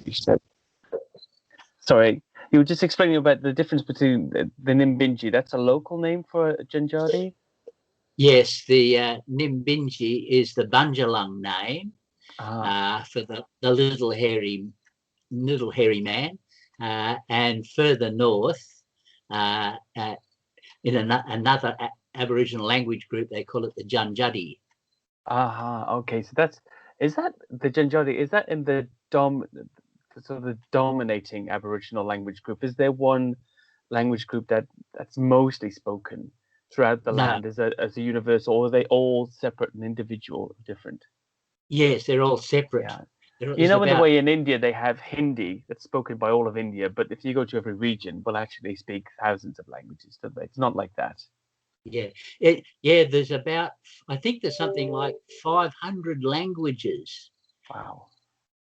you said. Sorry, you were just explaining about the difference between the Nimbinjee. That's a local name for a Janjadi? Yes, the Nimbinjee is the Bunjalung name for the little hairy man, and further north, in another Aboriginal language group, they call it the Janjadi. Okay. So is that the Janjadi? Is that in the sort of the dominating Aboriginal language group? Is there one language group that's mostly spoken throughout the land as a universal, or are they all separate and individual, different? Yes, they're all separate. Yeah. You know, in the way in India they have Hindi that's spoken by all of India, but if you go to every region, well, actually they speak thousands of languages, don't they? It's not like that. Yeah, there's I think there's something like 500 languages. Wow.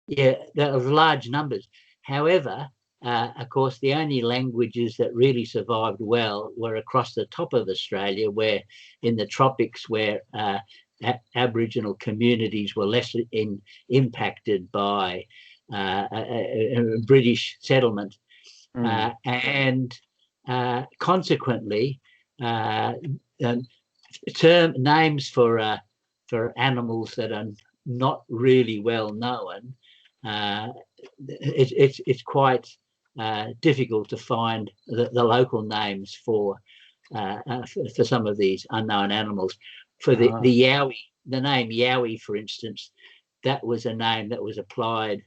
Yeah, that was large numbers. However, of course, the only languages that really survived well were across the top of Australia, where in the tropics, where Aboriginal communities were less impacted by British settlement, and consequently, names for animals that are not really well known, it's quite difficult to find the local names for some of these unknown animals. For the yowie, the name yowie, for instance, that was a name that was applied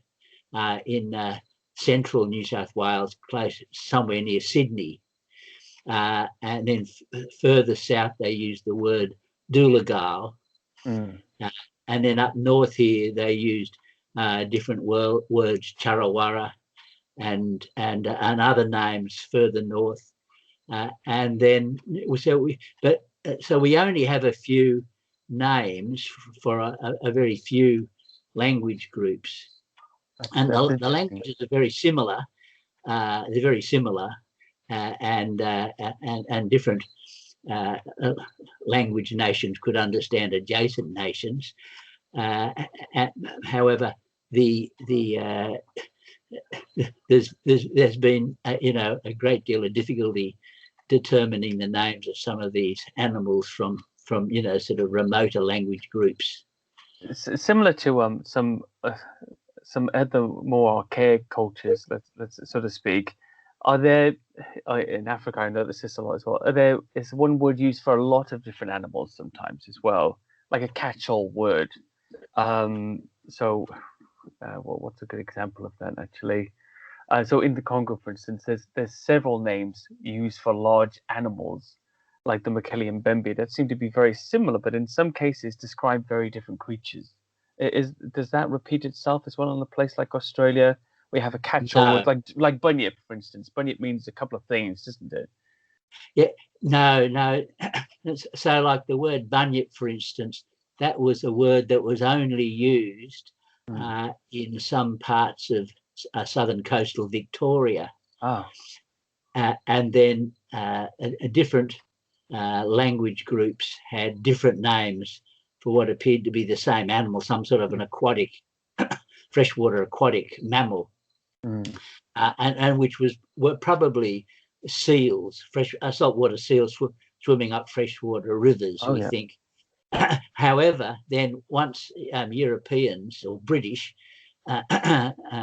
in central New South Wales, close somewhere near Sydney. And then further south, they used the word doolagal. And then up north here, they used different words, Charawara, and other names further north. And then so we only have a few names for a very few language groups, and the languages are very similar. They're very similar, and different language nations could understand adjacent nations. However, there's been a great deal of difficulty determining the names of some of these animals from sort of remoter language groups. It's similar to some other more archaic cultures, let's so to speak. Are there in Africa? I know this is a lot as well. Is one word used for a lot of different animals sometimes as well, like a catch-all word? So what's a good example of that actually? So in the Congo, for instance, there's several names used for large animals, like the Makeli and Bembe, that seem to be very similar, but in some cases describe very different creatures. Does that repeat itself as well in a place like Australia? We have a catch-all word like bunyip, for instance. Bunyip means a couple of things, doesn't it? Yeah, no. So like the word bunyip, for instance, that was a word that was only used in some parts of southern coastal Victoria. And then different language groups had different names for what appeared to be the same animal, some sort of an aquatic, freshwater aquatic mammal, and which were probably seals, saltwater seals swimming up freshwater rivers, we think. However, then once Europeans or British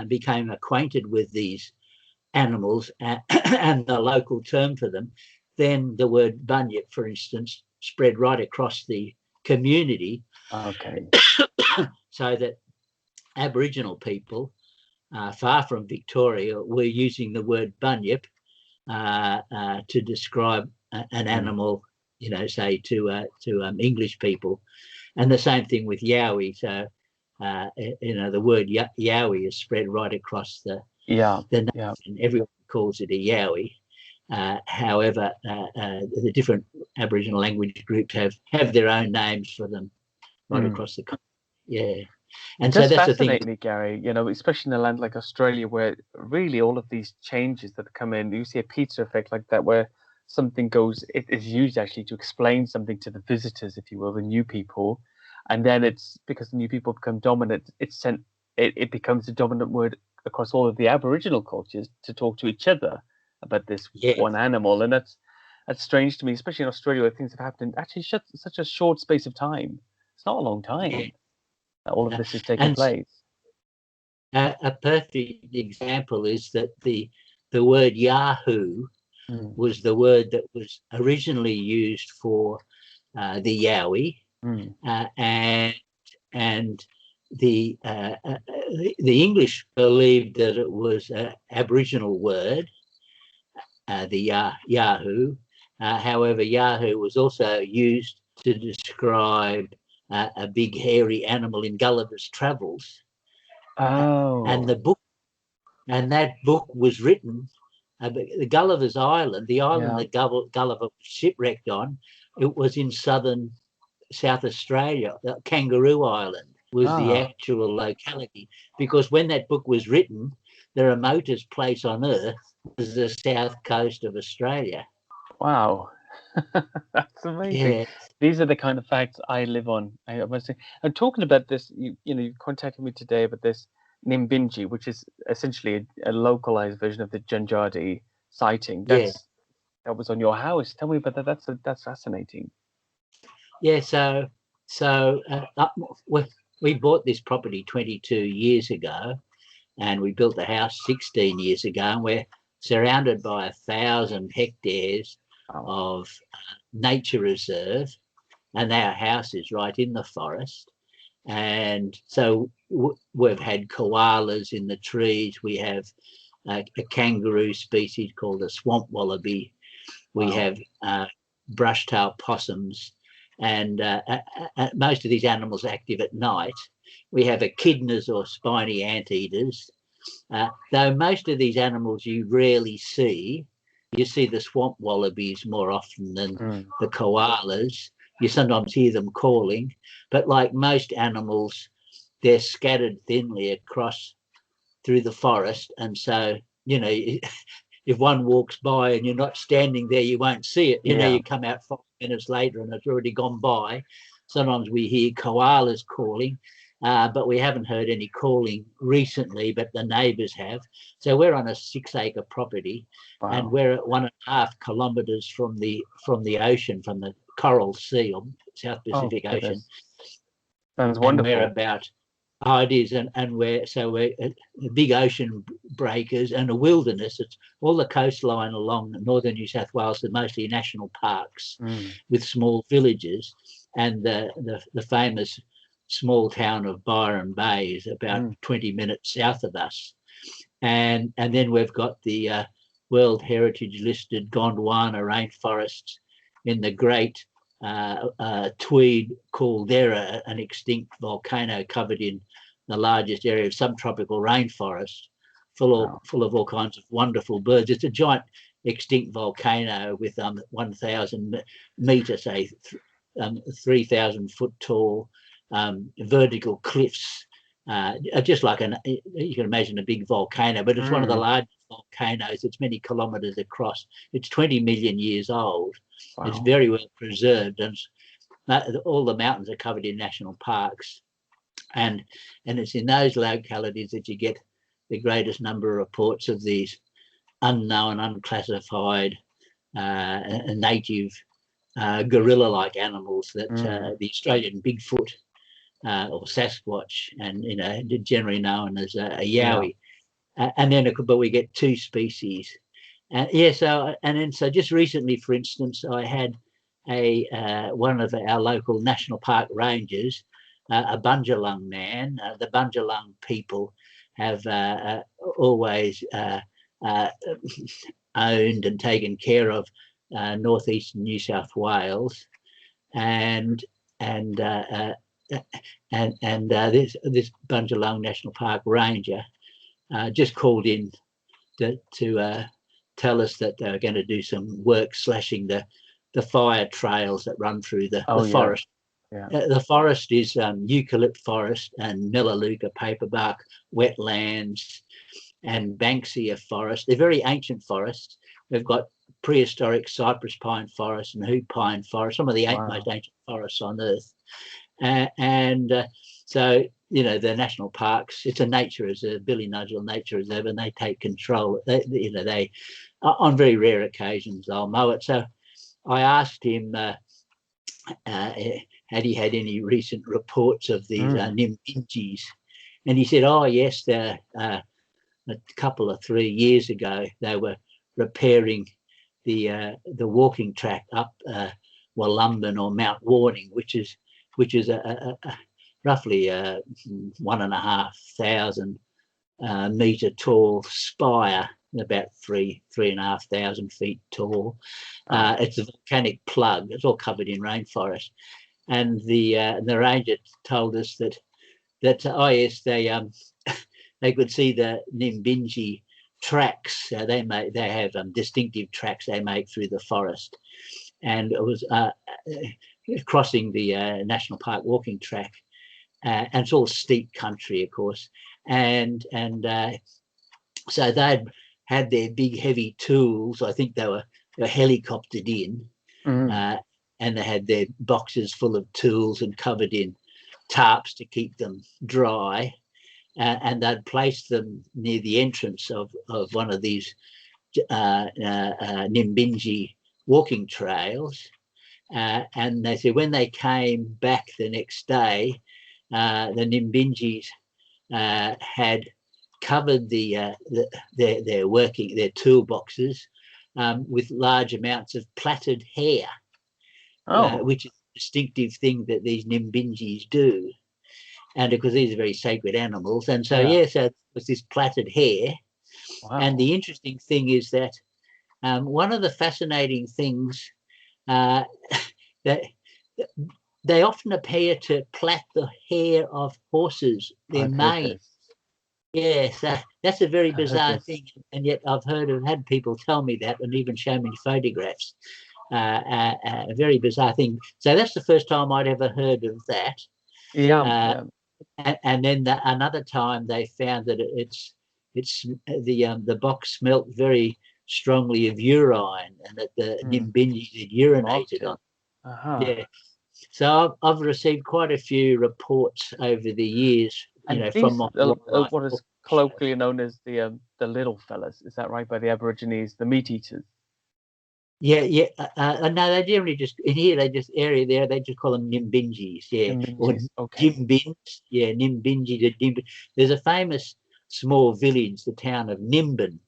became acquainted with these animals and the local term for them, then the word bunyip, for instance, spread right across the community. So that Aboriginal people far from Victoria were using the word bunyip to describe an animal, say to English people, and the same thing with yowie. So the word yowie is spread right across the nation. Everyone calls it a yowie. However, the different Aboriginal language groups have their own names for them right across the country. Yeah. And so that's fascinate me, Gary, especially in a land like Australia, where really all of these changes that come in, you see a pizza effect like that, where something it is used actually to explain something to the visitors, if you will, the new people. And then it's because the new people become dominant, it becomes the dominant word across all of the Aboriginal cultures to talk to each other about this Yeah. one animal, and that's strange to me, especially in Australia where things have happened in actually such a short space of time. It's not a long time that all of this is taking And place. a perfect example is that the word Yahoo was the word that was originally used for the Yowie, and the English believed that it was an Aboriginal word, the Yahoo. However, Yahoo was also used to describe a big hairy animal in Gulliver's Travels. And that book was written. The Gulliver's Island, the island that Gulliver was shipwrecked on, it was in South Australia. Kangaroo Island was the actual locality, because when that book was written, the remotest place on Earth was the south coast of Australia. Wow. That's amazing. Yeah. These are the kind of facts I live on. I must say. And talking about this, you contacted me today about this Nimbinjee, which is essentially a localized version of the Janjadi sighting. That was on your house. Tell me about that. That's fascinating. Yeah. So we bought this property 22 years ago, and we built the house 16 years ago, and we're surrounded by 1,000 hectares of nature reserve, and our house is right in the forest. And so we've had koalas in the trees. We have a kangaroo species called a swamp wallaby. We have brush-tailed possums, and most of these animals are active at night. We have echidnas or spiny anteaters. Though most of these animals you rarely see. You see the swamp wallabies more often than the koalas. You sometimes hear them calling, but like most animals, they're scattered thinly across through the forest. And so, if one walks by and you're not standing there, you won't see it. You come out 5 minutes later and it's already gone by. Sometimes we hear koalas calling, but we haven't heard any calling recently, but the neighbours have. So we're on a 6-acre property, and we're at 1.5 kilometres from the ocean, from the Coral Sea or South Pacific Ocean. Sounds wonderful. And we're about it is, and we're big ocean breakers and a wilderness. It's all the coastline along northern New South Wales are mostly national parks with small villages, and the famous small town of Byron Bay is about 20 minutes south of us, and then we've got the World Heritage listed Gondwana rainforests in the Great Tweed caldera, an extinct volcano covered in the largest area of subtropical rainforest, full of all kinds of wonderful birds. It's a giant extinct volcano with 1,000 metre, say 3,000 foot tall vertical cliffs, just like you can imagine a big volcano, but it's one of the largest volcanoes. It's many kilometres across. It's 20 million years old. Wow. It's very well preserved, and all the mountains are covered in national parks, and it's in those localities that you get the greatest number of reports of these unknown, unclassified, native gorilla-like animals that the Australian Bigfoot or Sasquatch, and generally known as a Yowie, and then but we get 2 species. So just recently, for instance, I had one of our local national park rangers, a Bundjalung man. The Bundjalung people have always owned and taken care of northeastern New South Wales, and this Bundjalung National Park ranger just called in to tell us that they're going to do some work slashing the fire trails that run through the forest. The forest is eucalypt forest and Melaleuca paperbark wetlands and Banksia forest. They're very ancient forests. We've got prehistoric cypress pine forest and hoop pine forest, some of the most ancient forests on Earth. So the national parks. It's a nature reserve, Billy Nudgell Nature Reserve, and they take control. They on very rare occasions they'll mow it. So I asked him, had he had any recent reports of these Nimbinjees, and he said, "Oh yes, a couple of 3 years ago they were repairing the walking track up Wollumben or Mount Warning, which is a roughly 1,500 metre tall spire, about 3,500 feet tall. It's a volcanic plug. It's all covered in rainforest, and the ranger told us that oh yes, they could see the Nimbinjee tracks. They have distinctive tracks they make through the forest, and it was crossing the national park walking track, and it's all steep country, of course, and so they'd had their big heavy tools. I think they were helicoptered in, and they had their boxes full of tools and covered in tarps to keep them dry, and they'd placed them near the entrance of one of these Nimbinjee walking trails, and they said when they came back the next day, the Nimbinjees had covered their toolboxes with large amounts of plaited hair, which is a distinctive thing that these Nimbinjees do. And because these are very sacred animals, and so so it was this plaited hair. Wow. And the interesting thing is that one of the fascinating things that they often appear to plait the hair of horses, their manes. Yes, that's a very bizarre thing, and yet I've had people tell me that, and even show me photographs. A very bizarre thing. So that's the first time I'd ever heard of that. And then another time they found that the box smelt very strongly of urine, and that the Nimbinjees had urinated on. Yeah. So I've received quite a few reports over the years, from my what is colloquially known as the little fellas. Is that right? By the Aborigines, the meat eaters. Yeah. No, they generally just in here. They just they just call them Nimbinjees. Yeah, or Jimbins. Yeah, Nimbinjee. There's a famous small village, the town of Nimbin.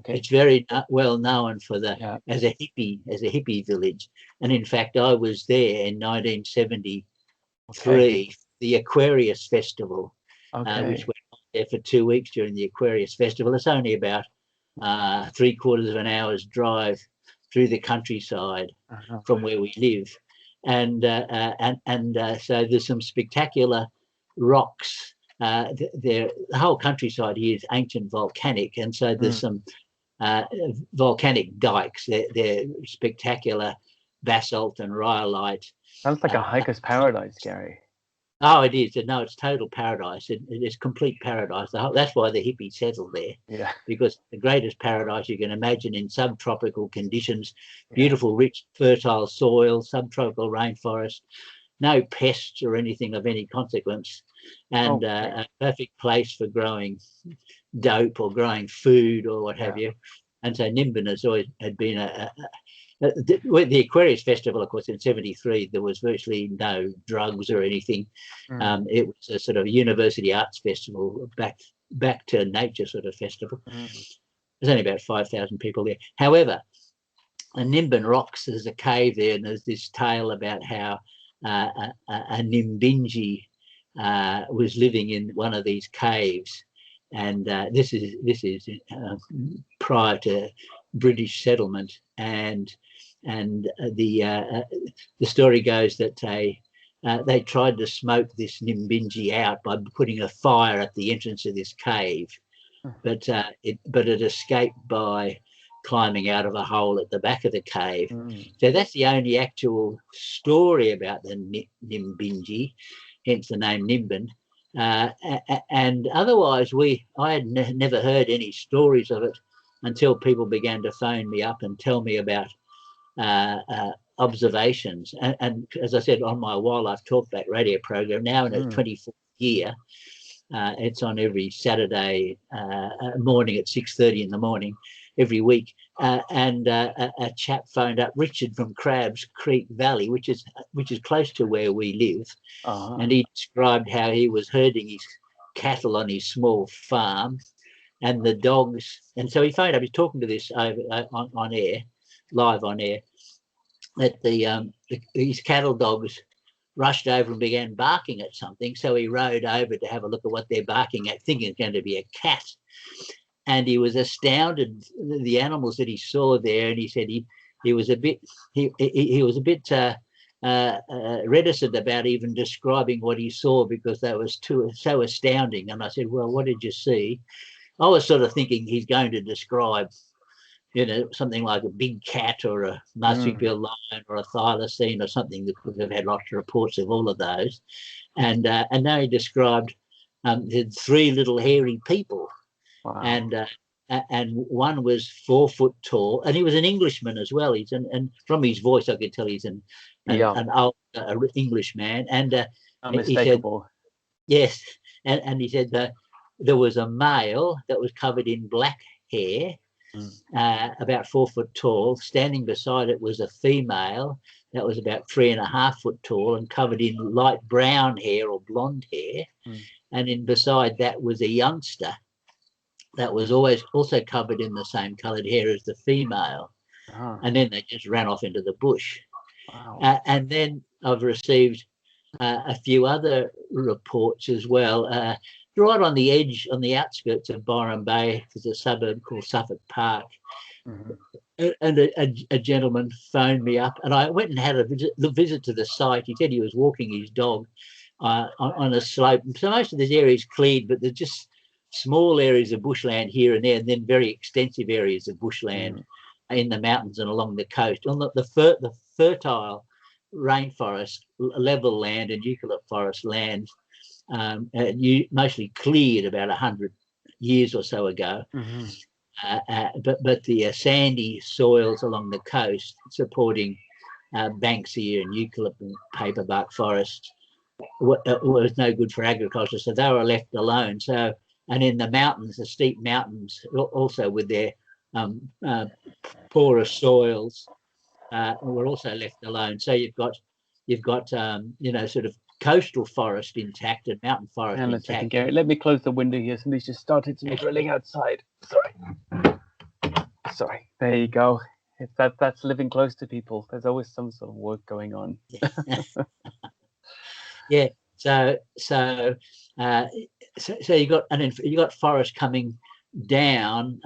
It's very well known for as a hippie village, and in fact, I was there in 1973, the Aquarius Festival, which went on there for 2 weeks during the Aquarius Festival. It's only about 3/4 of an hour's drive through the countryside from where we live, and so there's some spectacular rocks. The whole countryside here is ancient volcanic, and so there's some volcanic dikes. They're spectacular basalt and rhyolite. Sounds like a hiker's paradise, Gary. Oh, it is. No, it's total paradise. It is complete paradise. That's why the hippies settled there. Yeah. Because the greatest paradise you can imagine in subtropical conditions, beautiful, rich, fertile soil, subtropical rainforest, no pests or anything of any consequence, and a perfect place for growing dope or growing food or what have you. And so Nimbin has always had been the Aquarius Festival, of course, in '73, there was virtually no drugs or anything. It was a sort of university arts festival, back to nature sort of festival. There's only about 5,000 people there. However, in Nimbin Rocks, there's a cave there, and there's this tale about how a Nimbinjee was living in one of these caves, and this is prior to British settlement, and the story goes that they tried to smoke this Nimbinjee out by putting a fire at the entrance of this cave, but it escaped by climbing out of a hole at the back of the cave. So that's the only actual story about the Nimbinjee, hence the name Nimbin. And otherwise, I had never heard any stories of it until people began to phone me up and tell me about observations. And as I said, on my Wildlife Talkback radio program, now in its 24th year, it's on every Saturday morning at 6:30 in the morning every week. And a chap phoned up, Richard from Crabs Creek Valley, which is close to where we live. And he described how he was herding his cattle on his small farm, and the dogs. And so he phoned up. He's talking to this over on air, live on air, that these cattle dogs rushed over and began barking at something. So he rode over to have a look at what they're barking at, thinking it's going to be a cat. And he was astounded, the animals that he saw there. And he said he was a bit reticent about even describing what he saw, because that was so astounding. And I said, well, what did you see? I was sort of thinking he's going to describe, something like a big cat or a marsupial lion or a thylacine or something, because we've had lots of reports of all of those. And now he described the 3 little hairy people. Wow. And one was 4 foot tall, and he was an Englishman as well. And from his voice, I could tell he's an old English man. And unmistakable. He said, yes, and he said that there was a male that was covered in black hair, about 4 foot tall. Standing beside it was a female that was about 3.5 foot tall and covered in light brown hair or blonde hair. And in beside that was a youngster that was also covered in the same coloured hair as the female. And then they just ran off into the bush. Wow. And then I've received a few other reports as well. Right on the edge, on the outskirts of Byron Bay, there's a suburb called Suffolk Park. And a gentleman phoned me up, and I went and had a visit to the site. He said he was walking his dog on a slope. So most of this area is cleared, but there's just small areas of bushland here and there, and then very extensive areas of bushland in the mountains and along the coast. On the fertile rainforest, level land and eucalypt forest lands, mostly cleared about 100 years or so ago. But the sandy soils along the coast supporting banksia and eucalypt and paperbark forests was no good for agriculture, so they were left alone. So, and in the mountains, the steep mountains, also with their porous soils, were also left alone. So you've got sort of coastal forest intact and mountain forest intact. Second, Gary, let me close the window here. Somebody's just started some drilling outside. Sorry. There you go. If that's living close to people. There's always some sort of work going on. Yeah. So you got forest coming down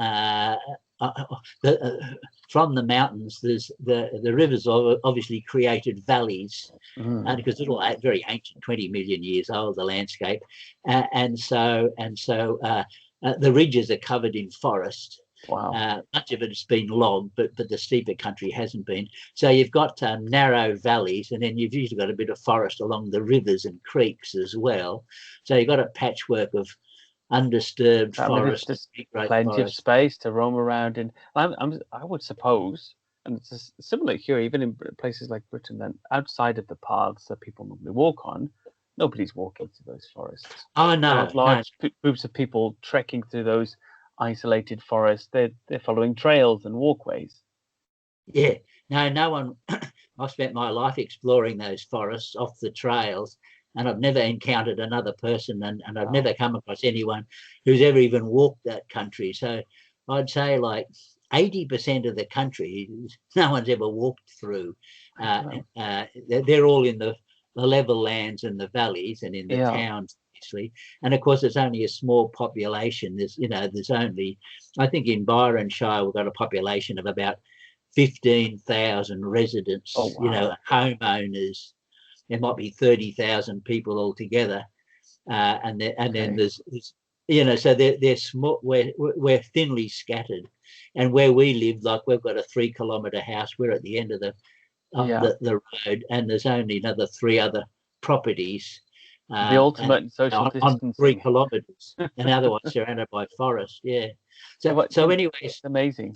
from the mountains. There's the rivers obviously created valleys, because they're all very ancient, 20 million years old, the landscape, and so the ridges are covered in forest. Wow. Much of it has been logged, but the steeper country hasn't been. So you've got narrow valleys, and then you've usually got a bit of forest along the rivers and creeks as well. So you've got a patchwork of undisturbed forest. Just plenty of space to roam around in. I would suppose, and it's similar here, even in places like Britain, that outside of the paths that people normally walk on, nobody's walking through those forests. Oh no, large groups of people trekking through those isolated forests. They're following trails and walkways. Yeah, no one. I've spent my life exploring those forests off the trails, and I've never encountered another person, and I've never come across anyone who's ever even walked that country. So I'd say like 80% of the country, no one's ever walked through. They're all in the level lands and the valleys and in the towns, obviously. And of course, it's only a small population. There's only, I think in Byron Shire, we've got a population of about 15,000 residents, homeowners. There might be 30,000 people altogether, and then there's so they're small. We're thinly scattered, and where we live, like we've got a 3 kilometre house. We're at the end of the road, and there's only another 3 other properties. The ultimate social distancing. On 3 kilometres, and otherwise surrounded by forest. Yeah. So anyways, amazing.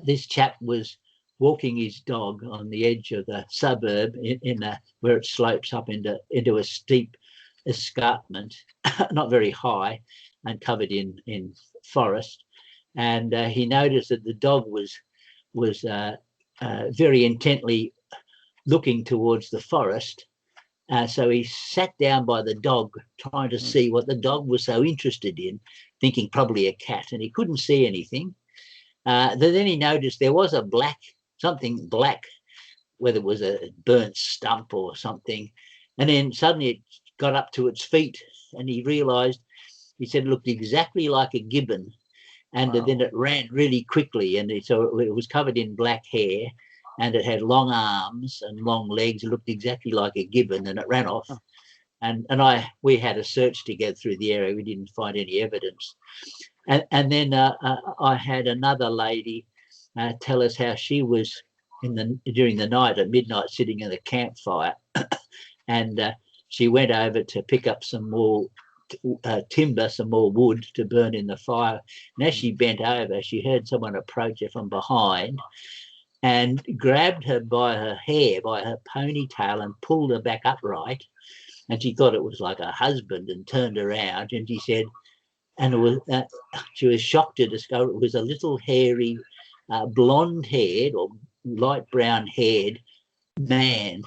this chap was walking his dog on the edge of the suburb where it slopes up into a steep escarpment, not very high and covered in forest. And he noticed that the dog was very intently looking towards the forest. So he sat down by the dog, trying to see what the dog was so interested in, thinking probably a cat, and he couldn't see anything. Then he noticed there was something black, whether it was a burnt stump or something. And then suddenly it got up to its feet, and he realized, he said, it looked exactly like a gibbon. And then it ran really quickly. And so it was covered in black hair, and it had long arms and long legs. It looked exactly like a gibbon, and it ran off. And we had a search together through the area. We didn't find any evidence. And then I had another lady tell us how she was during the night at midnight sitting in a campfire, and she went over to pick up some more timber, some more wood to burn in the fire. And as she bent over, she heard someone approach her from behind and grabbed her by her hair, by her ponytail, and pulled her back upright. And she thought it was like her husband and turned around, and she said, and it was she was shocked to discover it was a little hairy, blonde-haired or light brown-haired man,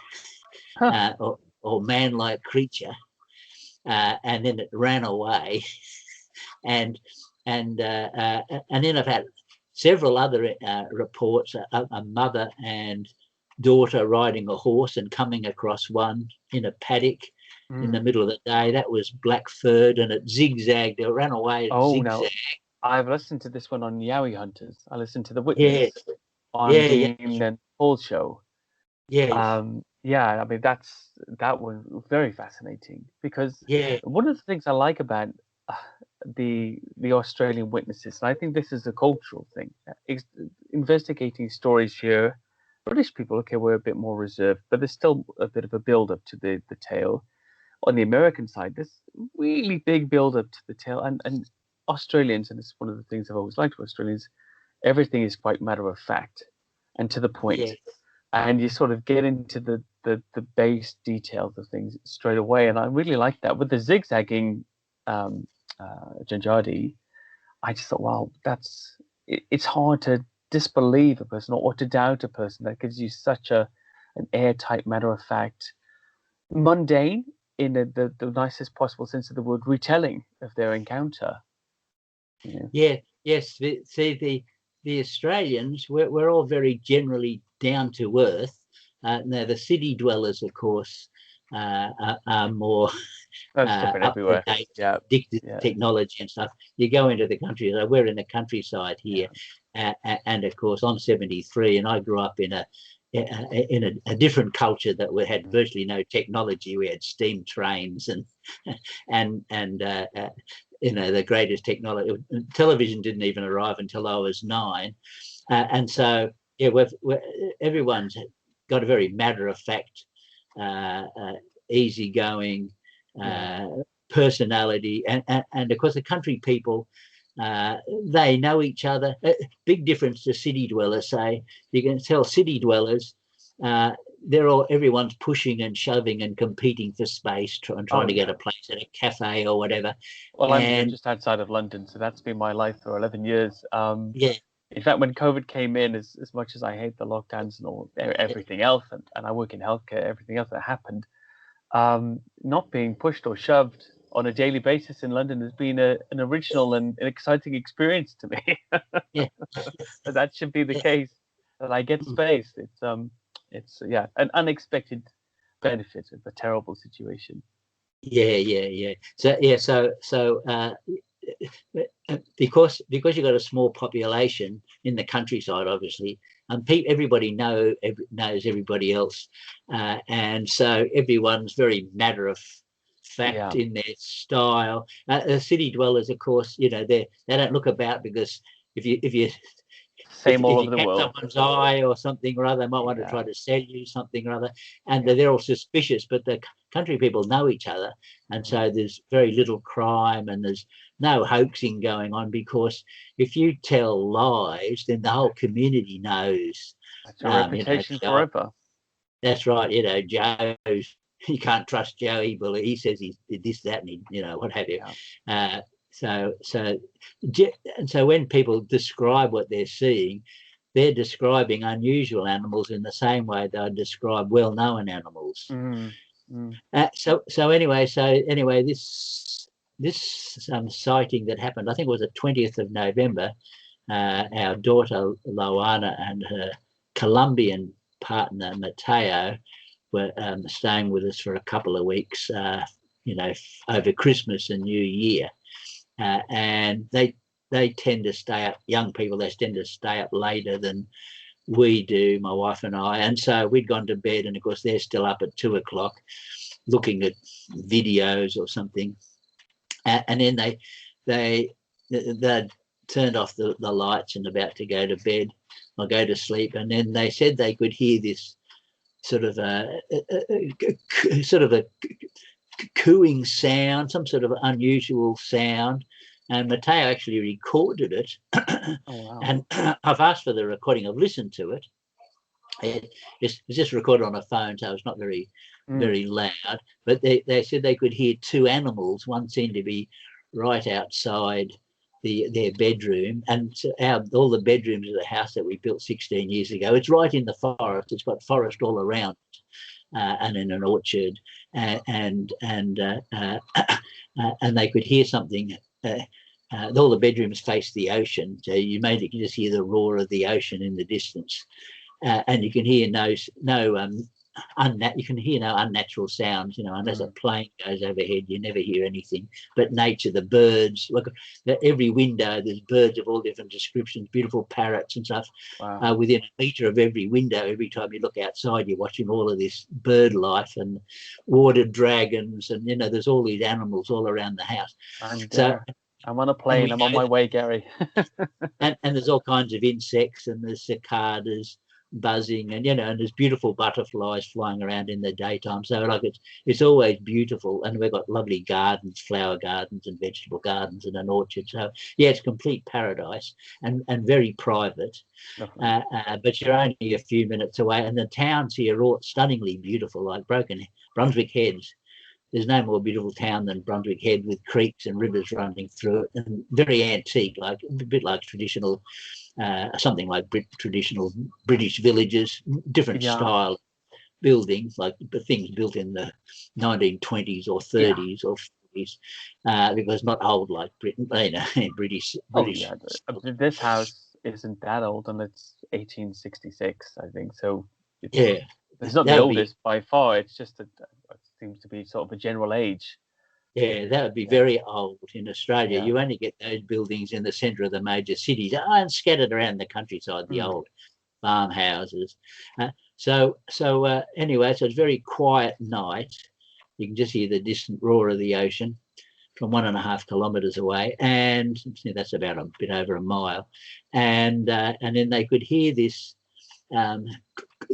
or man-like creature, and then it ran away. And then I've had several other reports: a mother and daughter riding a horse and coming across one in a paddock in the middle of the day. That was black furred, and it zigzagged. It ran away. No, I've listened to this one on Yowie Hunters. I listened to the Witness on Dean and Paul's show. I mean, that was very fascinating, because one of the things I like about the Australian witnesses, and I think this is a cultural thing, investigating stories here. British people, okay, we're a bit more reserved, but there's still a bit of a build-up to the tale. On the American side, there's really big build-up to the tale, and Australians, and it's one of the things I've always liked about Australians, everything is quite matter of fact and to the point, and you sort of get into the base details of things straight away, and I really like that. With the zigzagging Janjadi, I just thought, wow, it's hard to disbelieve a person or to doubt a person. That gives you such an airtight, matter of fact, mundane, in the nicest possible sense of the word, retelling of their encounter. Yes. The Australians, we're all very generally down to earth. Now the city dwellers, of course, are more everywhere. Addicted to technology and stuff. You go into the country. We're in the countryside here, and of course I'm 73, and I grew up in a different culture that we had virtually no technology. We had steam trains and the greatest technology. Television didn't even arrive until I was 9, and so everyone's got a very matter of fact, easygoing personality, and of course the country people, they know each other. Big difference to city dwellers. Say, you can tell city dwellers, everyone's pushing and shoving and competing for space, trying to get a place at a cafe or whatever. Well, I'm just outside of London, so that's been my life for 11 years. In fact, when COVID came in, as much as I hate the lockdowns and all everything else, and I work in healthcare, everything else that happened, not being pushed or shoved on a daily basis in London has been an original and an exciting experience to me. But that should be the case, that I get space. It's an unexpected benefit of a terrible situation. So because you've got a small population in the countryside, obviously, and everybody knows everybody else, and so everyone's very matter of fact in their style. The city dwellers, of course, they don't look about, because if you all over the world, someone's eye or something or other, they might want to try to sell you something or other, and they're all suspicious. But the country people know each other, and so there's very little crime and there's no hoaxing going on, because if you tell lies, then the whole community knows. That's your reputation forever. That's right. Joe's, you can't trust Joe. He says he did this, that, and what have you. Yeah. So when people describe what they're seeing, they're describing unusual animals in the same way they describe well-known animals. So anyway, this sighting that happened, I think it was the 20th of November. Our daughter Loana and her Colombian partner Mateo were staying with us for a couple of weeks, over Christmas and New Year, and they tend to stay up. Young people, they tend to stay up later than we do, my wife and I. And so we'd gone to bed, and of course they're still up at 2 o'clock looking at videos or something. And then they turned off the lights and about to go to bed or go to sleep. And then they said they could hear this sort of a cooing sound, some sort of unusual sound. And Mateo actually recorded it. Oh, wow. And I've asked for the recording. I've listened to it. It's just recorded on a phone, so it's not very loud. But they said they could hear two animals. One seemed to be right outside their bedroom, and all the bedrooms of the house that we built 16 years ago. It's right in the forest. It's got forest all around it, and in an orchard. And they could hear something. All the bedrooms face the ocean, so you can just hear the roar of the ocean in the distance, and you can hear no unnatural sounds. Unless a plane goes overhead, you never hear anything. But nature, the birds, look, every window there's birds of all different descriptions, beautiful parrots and stuff. Wow. Within a metre of every window, every time you look outside, you're watching all of this bird life and water dragons, and there's all these animals all around the house. And so I'm on a plane. I'm on my way, Gary. and there's all kinds of insects, and there's cicadas buzzing, and and there's beautiful butterflies flying around in the daytime. So it's always beautiful, and we've got lovely gardens, flower gardens and vegetable gardens and an orchard. So yeah, it's complete paradise and very private. But you're only a few minutes away, and the towns here are all stunningly beautiful, like Brunswick Heads. There's no more beautiful town than Brunswick Head, with creeks and rivers running through it, and very antique, like a bit like traditional, something like traditional British villages, different style buildings, like things built in the 1920s or 30s or 40s, because not old like Britain, British. This house isn't that old, and it's 1866, I think. So it's not the oldest by far. It's just it seems to be sort of a general age. Yeah, that would be very old in Australia. You only get those buildings in the centre of the major cities, and scattered around the countryside, the old farmhouses. Anyway, so it's a very quiet night. You can just hear the distant roar of the ocean from 1.5 kilometres away, and that's about a bit over a mile. And then they could hear this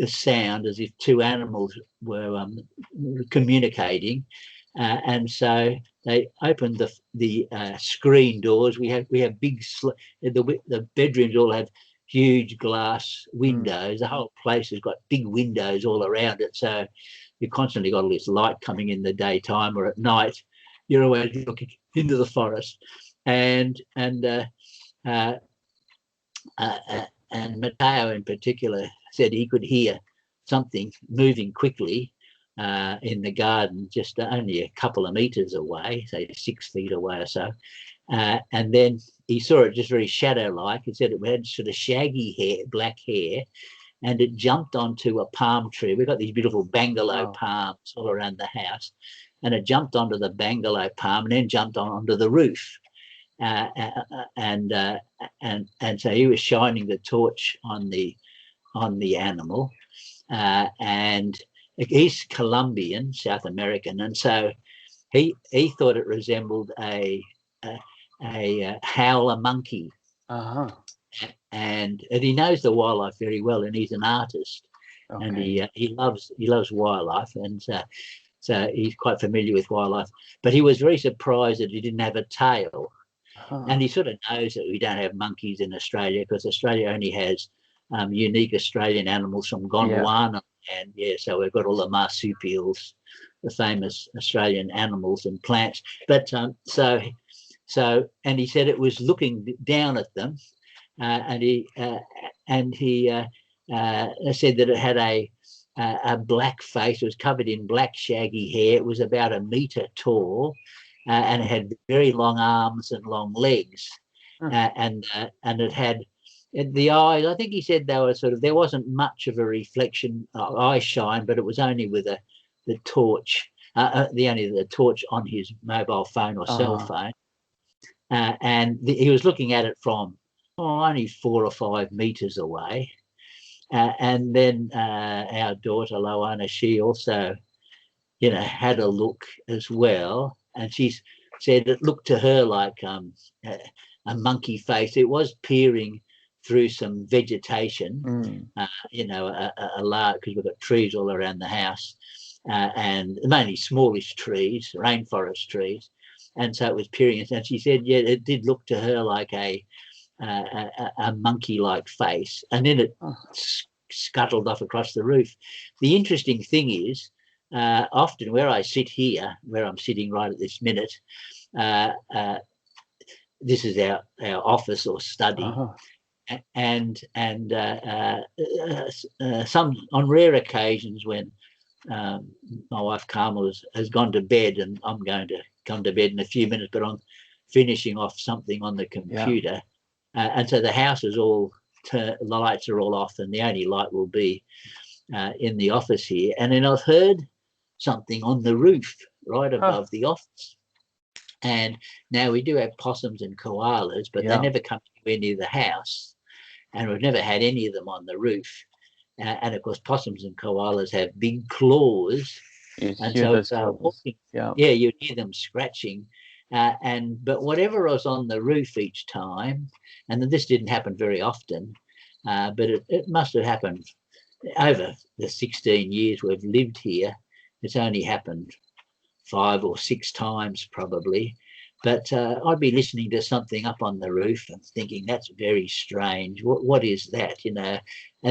sound as if two animals were communicating, and so they opened the screen doors. We have big the bedrooms all have huge glass windows. The whole place has got big windows all around it, so you constantly got all this light coming in the daytime, or at night you're always looking into the forest. And Mateo in particular said he could hear something moving quickly in the garden, just only a couple of meters away, say 6 feet away or so. And then he saw it just very shadow-like. He said it had sort of shaggy hair, black hair, and it jumped onto a palm tree. We've got these beautiful bungalow palms all around the house, and it jumped onto the bungalow palm and then jumped onto the roof. And so he was shining the torch on the animal, and he's Colombian, South American, and so he thought it resembled a howler monkey. And he knows the wildlife very well, and he's an artist, and he loves wildlife, and So he's quite familiar with wildlife. But he was very surprised that he didn't have a tail. And he sort of knows that we don't have monkeys in Australia because Australia only has unique Australian animals from Gondwana. And so we've got all the marsupials, the famous Australian animals and plants. But and he said it was looking down at them, and he said that it had a black face. It was covered in black shaggy hair. It was about 1 metre tall, and it had very long arms and long legs, and it had the eyes. I think he said they were there wasn't much of a reflection, eye shine, but it was only with the torch, the torch on his mobile phone or cell phone, and he was looking at it from only 4 or 5 meters away. And then our daughter Loana, she also, had a look as well, and she said it looked to her like a monkey face. It was peering through some vegetation, a large, because we've got trees all around the house, and mainly smallish trees, rainforest trees, and so it was peering. And she said, it did look to her like a monkey-like face, and then it scuttled off across the roof. The interesting thing is, often where I sit here, where I'm sitting right at this minute, this is our office or study, and some, on rare occasions when my wife Carmel has gone to bed, and I'm going to come to bed in a few minutes, but I'm finishing off something on the computer. And so the house is all, the lights are all off, and the only light will be in the office here. And then I've heard something on the roof right above the office. And now we do have possums and koalas, but they never come anywhere near the house. And we've never had any of them on the roof. And of course, possums and koalas have big claws. And so walking, you hear them scratching. But whatever was on the roof each time, and this didn't happen very often, but it must have happened over the 16 years we've lived here. It's only happened 5 or 6 times probably. But I'd be listening to something up on the roof and thinking, that's very strange. What is that, And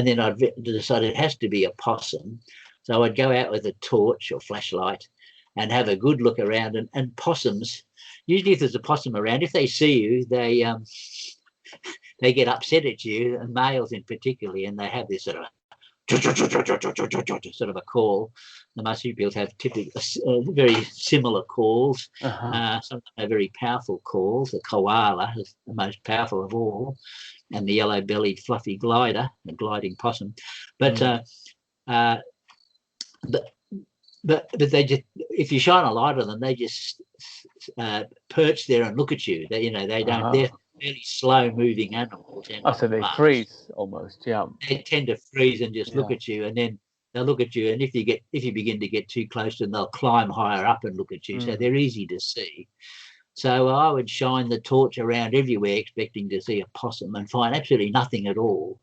then I'd decide it has to be a possum. So I'd go out with a torch or flashlight and have a good look around. And possums, usually if there's a possum around, if they see you, they get upset at you, and males in particularly, and they have this sort of a call. The marsupials have typically very similar calls. Some have very powerful calls. The koala is the most powerful of all, and the yellow-bellied fluffy glider, the gliding possum. But they just, if you shine a light on them, they just perch there and look at you. They don't. They're fairly slow-moving animals. So they freeze almost. Yeah. They tend to freeze and just look at you, and then they'll look at you. And if you begin to get too close to them, they'll climb higher up and look at you. So they're easy to see. So I would shine the torch around everywhere, expecting to see a possum, and find absolutely nothing at all.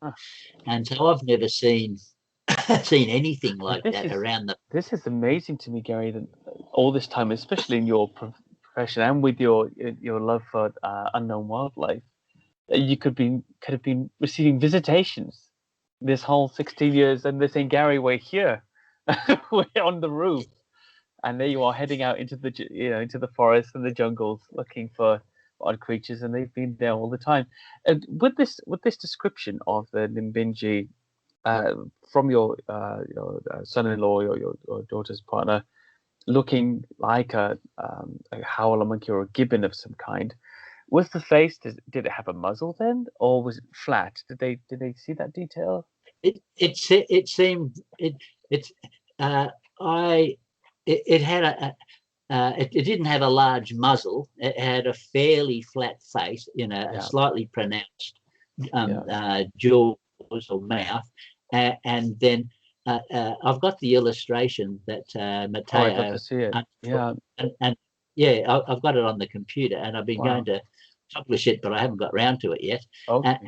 And so I've never seen anything like that around the. This is amazing to me, Gary. That all this time, especially in your profession and with your love for unknown wildlife, that you could have been receiving visitations this whole 16 years, and they're saying, Gary, we're here, we're on the roof, and there you are heading out into the into the forest and the jungles looking for odd creatures, and they've been there all the time. And with this description of the Nimbinjee, from your son-in-law, your daughter's partner, looking like a howler monkey or a gibbon of some kind, was the face? Did it have a muzzle then, or was it flat? Did they see that detail? It seemed it had it didn't have a large muzzle. It had a fairly flat face, a slightly pronounced jaws or mouth, and then I've got the illustration that Matteo. I'd love to see it. I've got it on the computer, and I've been going to publish it, but I haven't got round to it yet. But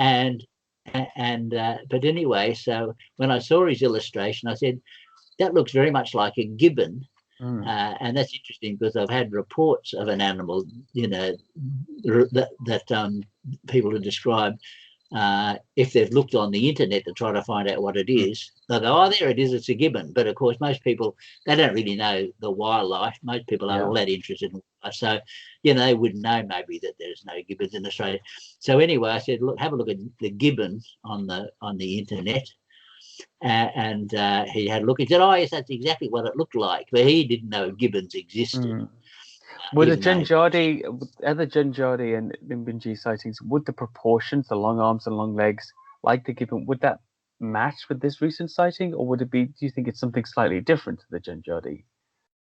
anyway, so when I saw his illustration, I said, that looks very much like a gibbon. And that's interesting because I've had reports of an animal, you know, that people have described. If they've looked on the internet to try to find out what it is, they'll go, oh, there it is, it's a gibbon. But of course, most people, they don't really know the wildlife. Most people aren't all that interested in wildlife. So, you know, they wouldn't know maybe that there's no gibbons in Australia. So anyway, I said, look, have a look at the gibbon on the internet. And he had a look. He said, oh, yes, that's exactly what it looked like. But he didn't know gibbons existed. With the Janjadi, other Janjadi and Nimbinjee sightings, would the proportions, the long arms and long legs, like the gibbon, would that match with this recent sighting, or would it be? Do you think it's something slightly different to the Janjadi?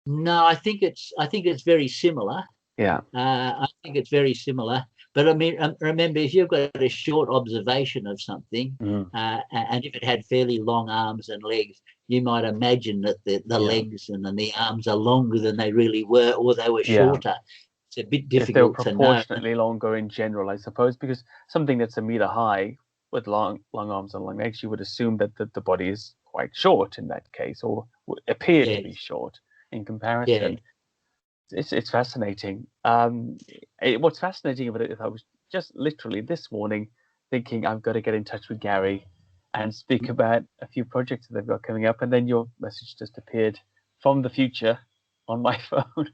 No, I think it's very similar. Yeah. I think it's very similar. But I mean, remember, if you've got a short observation of something, and if it had fairly long arms and legs, you might imagine that the legs and then the arms are longer than they really were, or they were shorter. It's a bit difficult to know. If they were proportionately longer in general, I suppose, because something that's a meter high with long arms and long legs, you would assume that the body is quite short in that case, or would appear to be short in comparison. It's fascinating. What's fascinating about it is I was just literally this morning thinking I've got to get in touch with Gary and speak about a few projects that they've got coming up, and then your message just appeared from the future on my phone.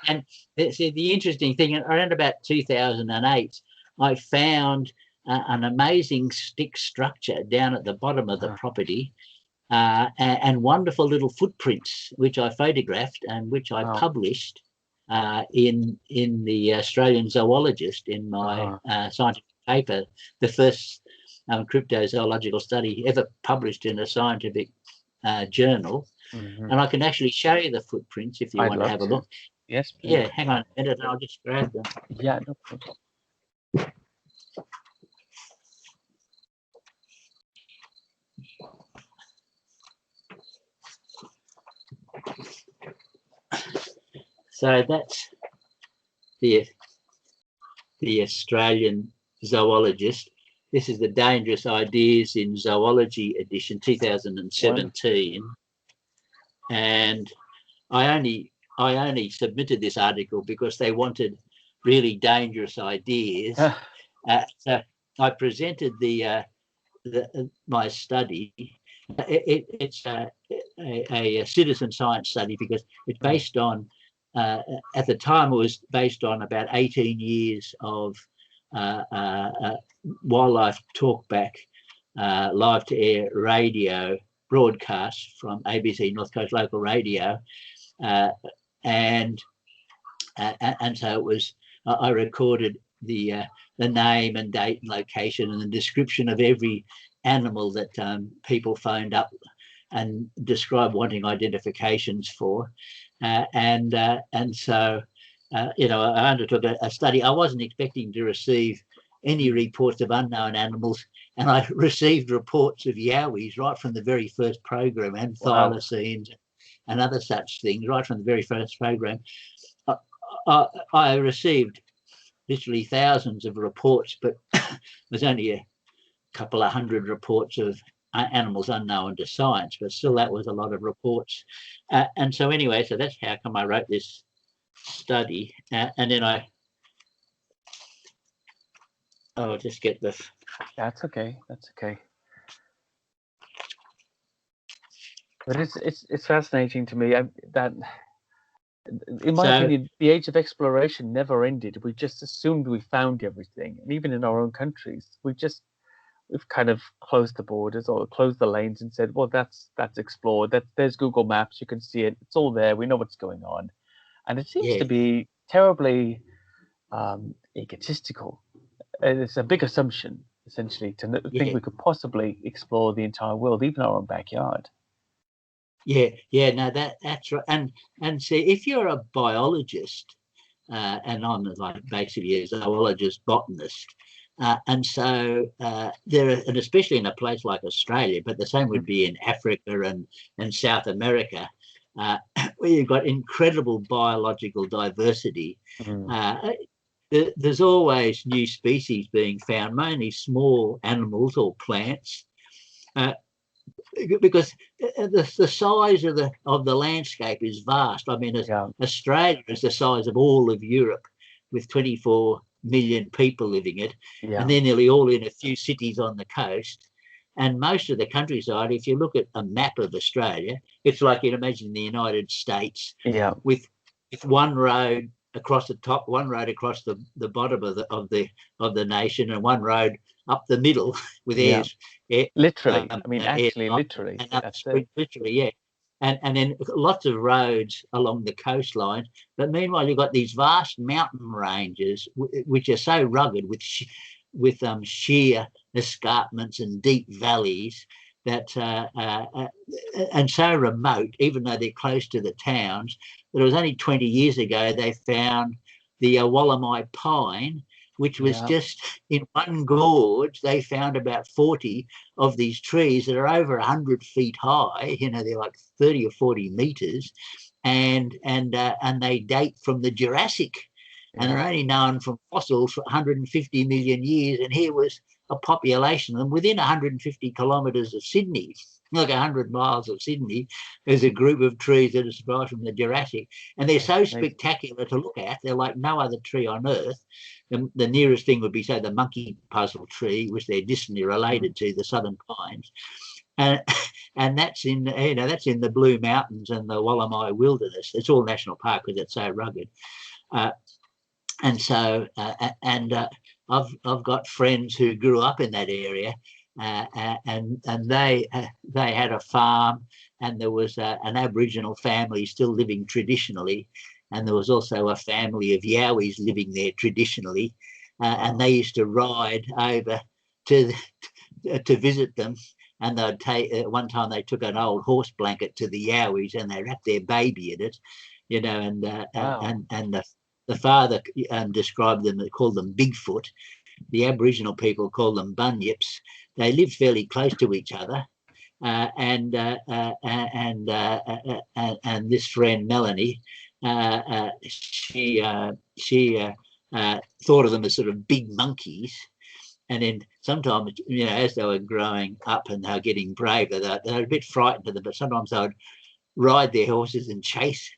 And see, the interesting thing, around about 2008, I found an amazing stick structure down at the bottom of the property. And wonderful little footprints, which I photographed and which I published in the Australian Zoologist in my scientific paper, the first cryptozoological study ever published in a scientific journal. And I can actually show you the footprints if you want to have a look. Yes, please. Yeah, hang on a minute and I'll just grab them. Yeah, no problem. So that's the Australian Zoologist. This is the Dangerous Ideas in Zoology edition, 2017. And I only submitted this article because they wanted really dangerous ideas. So I presented my study. It's a citizen science study because it's based on, at the time it was based on about 18 years of wildlife talkback, live to air radio broadcasts from ABC North Coast Local Radio, and so it was. I recorded the name and date and location and the description of every animal that people phoned up and described wanting identifications for, and so you know, I undertook a study. I wasn't expecting to receive any reports of unknown animals, and I received reports of yowies right from the very first program, and thylacines and other such things right from the very first program. I received literally thousands of reports, but there's only a couple of hundred reports of animals unknown to science, but still that was a lot of reports. And so anyway, so that's how come I wrote this study. And then I'll just get the... That's okay. That's okay. But it's fascinating to me that, in my opinion, the age of exploration never ended. We just assumed we found everything, and even in our own countries, we've kind of closed the borders or closed the lanes and said, well, that's explored. There's Google Maps. You can see it. It's all there. We know what's going on, and it seems to be terribly egotistical. It's a big assumption, essentially, to think we could possibly explore the entire world, even our own backyard. No, that's right. And see, if you're a biologist, and I'm like basically a zoologist, botanist, and so there are, and especially in a place like Australia, but the same would be in Africa and South America, where you've got incredible biological diversity. There's always new species being found, mainly small animals or plants. because the size of the landscape is vast. I mean, Yeah. Australia is the size of all of Europe, with 24 million people living it, Yeah. and they're nearly all in a few cities on the coast. And most of the countryside, if you look at a map of Australia, it's like you'd imagine the United States, Yeah. with one road across the top, one road across the bottom of the nation, and one road up the middle with Yeah. Literally. I mean, actually, literally. and up the That's street, it. literally, yeah. And then lots of roads along the coastline. But meanwhile, you've got these vast mountain ranges, which are so rugged with sheer escarpments and deep valleys that and so remote, even though they're close to the towns, that it was only 20 years ago they found the Wallamai pine, which was just in one gorge. They found about 40 of these trees that are over 100 feet high. You know, they're like 30 or 40 meters, and they date from the Jurassic, and are only known from fossils for 150 million years. And here was a population of them within 150 kilometres of Sydney, like 100 miles of Sydney. There's a group of trees that are survived from the Jurassic, and they're so spectacular to look at. They're like no other tree on Earth. The nearest thing would be, say, the monkey puzzle tree, which they're distantly related to, the southern pines. And that's in the Blue Mountains and the Wallamai Wilderness. It's all national park because it's so rugged. And so I've got friends who grew up in that area, and they had a farm, and there was an Aboriginal family still living traditionally, and there was also a family of Yowies living there traditionally, and they used to ride over to visit them. And they'd take, one time they took an old horse blanket to the Yowies, and they wrapped their baby in it, you know, and the father described them, called them Bigfoot. The Aboriginal people call them bunyips. They lived fairly close to each other, and this friend Melanie, she thought of them as sort of big monkeys. And then sometimes, you know, as they were growing up and they were getting braver, they were a bit frightened of them, but sometimes they would ride their horses and chase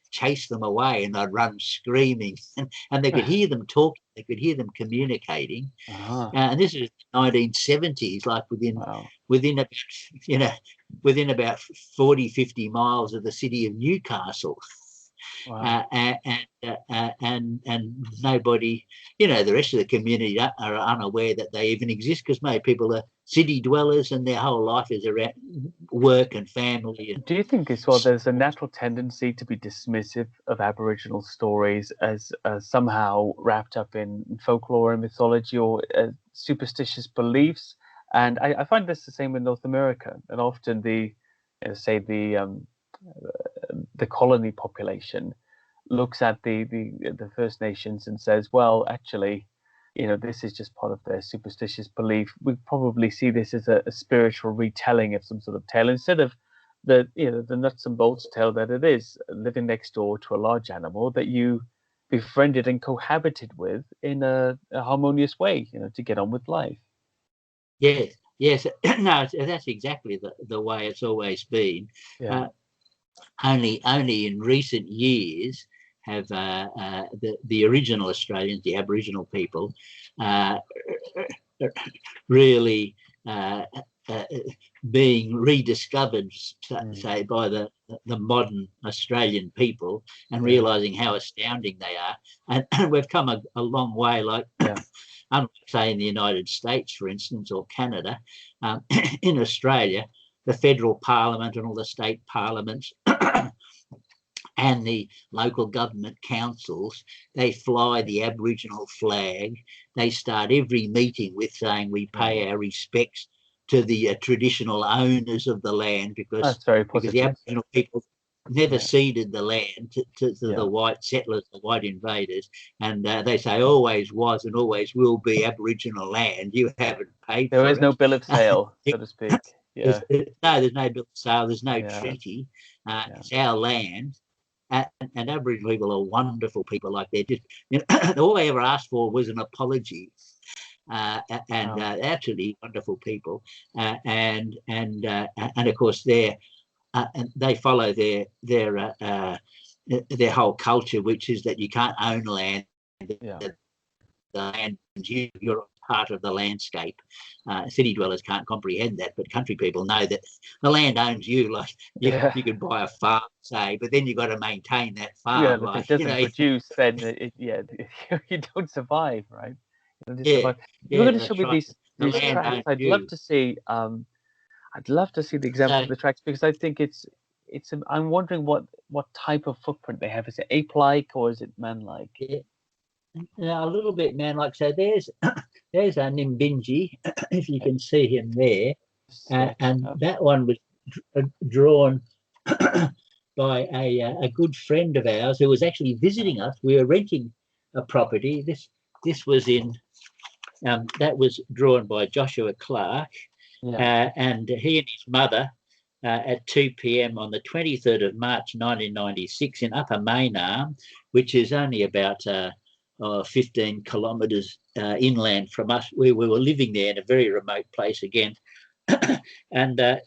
them away, and they'd run screaming, and they could hear them talking, they could hear them communicating. And this is 1970s, like within about 40, 50 miles of the city of Newcastle. And nobody, you know, the rest of the community are unaware that they even exist, because maybe people are city dwellers and their whole life is around work and family. Do you think as well there's a natural tendency to be dismissive of Aboriginal stories as somehow wrapped up in folklore and mythology or superstitious beliefs? And I find this the same in North America, and often the colony population looks at the First Nations and says, well, actually, you know, this is just part of their superstitious belief. We probably see this as a spiritual retelling of some sort of tale, instead of the nuts and bolts tale that it is, living next door to a large animal that you befriended and cohabited with in a harmonious way, you know, to get on with life. Yes. No, that's exactly the way it's always been. Yeah. Only in recent years have the original Australians, the Aboriginal people, really being rediscovered, say, by the modern Australian people, and realising how astounding they are. And we've come a long way, like say in the United States, for instance, or Canada. In Australia, the federal parliament and all the state parliaments and the local government councils, they fly the Aboriginal flag. They start every meeting with saying we pay our respects to the traditional owners of the land, because the Aboriginal people never ceded the land to the white settlers, the white invaders. And they say always was and always will be Aboriginal land. You haven't paid for it. There is no bill of sale, so to speak. There's no bill of sale. There's no treaty. It's our land. And Aboriginal people are wonderful people. Like they're just, you know, all they ever asked for was an apology. and absolutely wonderful people, and of course they follow their whole culture, which is that you can't own land. Yeah. The land is you, you're part of the landscape. City dwellers can't comprehend that, but country people know that the land owns you. Like you could buy a farm, say, but then you've got to maintain that farm. Yeah, like, if it doesn't produce, then you don't survive, right? You don't survive. You're going to show me right. these tracks. I'd love to see. I'd love to see the example of the tracks, because I think it's. I'm wondering what type of footprint they have. Is it ape-like or is it man-like? Yeah, a little bit man-like. So there's a Nimbinjee, if you can see him there, and that one was drawn by a good friend of ours who was actually visiting us. We were renting a property. This was in that was drawn by Joshua Clark, and he and his mother at 2 p.m. on the 23rd of March 1996 in Upper Maynarm, which is only about 15 kilometres inland from us. We were living there in a very remote place again, and they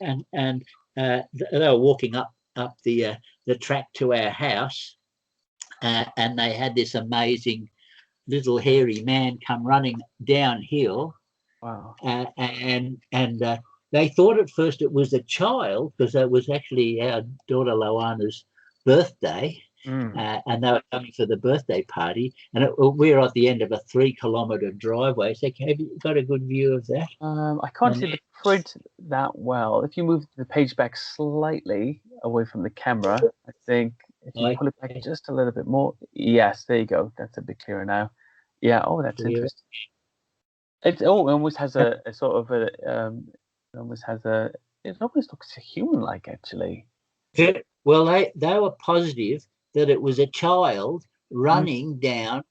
were walking up the track to our house, and they had this amazing little hairy man come running downhill. Wow! And they thought at first it was a child, because it was actually our daughter Loana's birthday. And they were coming for the birthday party, and we were at the end of a 3-kilometre driveway. So have you got a good view of that? I can't see the print that well. If you move the page back slightly away from the camera, I think if you pull it back just a little bit more, yes, there you go. That's a bit clearer now. Yeah. Oh, that's interesting. It almost has a sort of a it almost looks human-like, actually. Well, they were positive that it was a child running down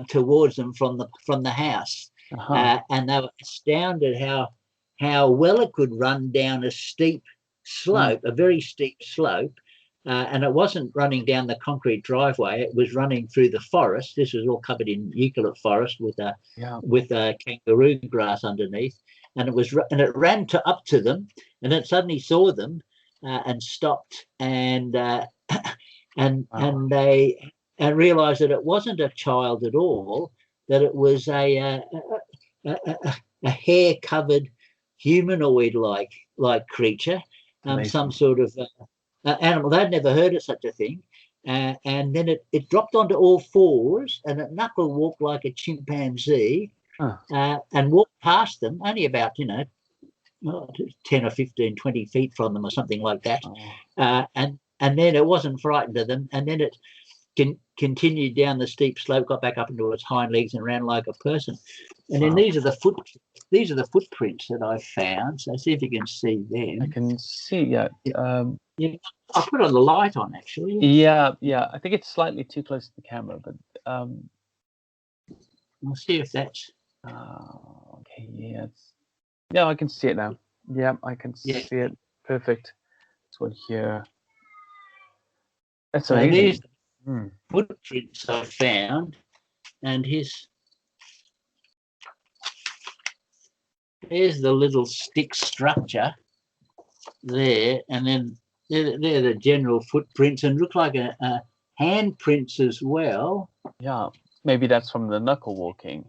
towards them from the house, and they were astounded how well it could run down a steep slope, a very steep slope, and it wasn't running down the concrete driveway. It was running through the forest. This was all covered in eucalypt forest with kangaroo grass underneath, and it ran up to them, and it suddenly saw them and stopped, and they realized that it wasn't a child at all, that it was a hair-covered humanoid-like creature, some sort of animal. They'd never heard of such a thing, and then it dropped onto all fours, and it knuckle walked like a chimpanzee, and walked past them, only about 10 or 15, 20 feet from them or something like that. And then it wasn't frightened of them. And then it continued down the steep slope, got back up into its hind legs and ran like a person. And then these are the footprints that I found. So see if you can see them. I can see, yeah. I'll put on the light on, actually. Yeah. I think it's slightly too close to the camera, but we'll see if that's... okay, yeah. Yeah, I can see it now. Yeah, I can see it. Perfect. This one here. That's amazing. These footprints I found, and there's the little stick structure there, and then they're the general footprints, and look like a handprints as well. Yeah, maybe that's from the knuckle walking.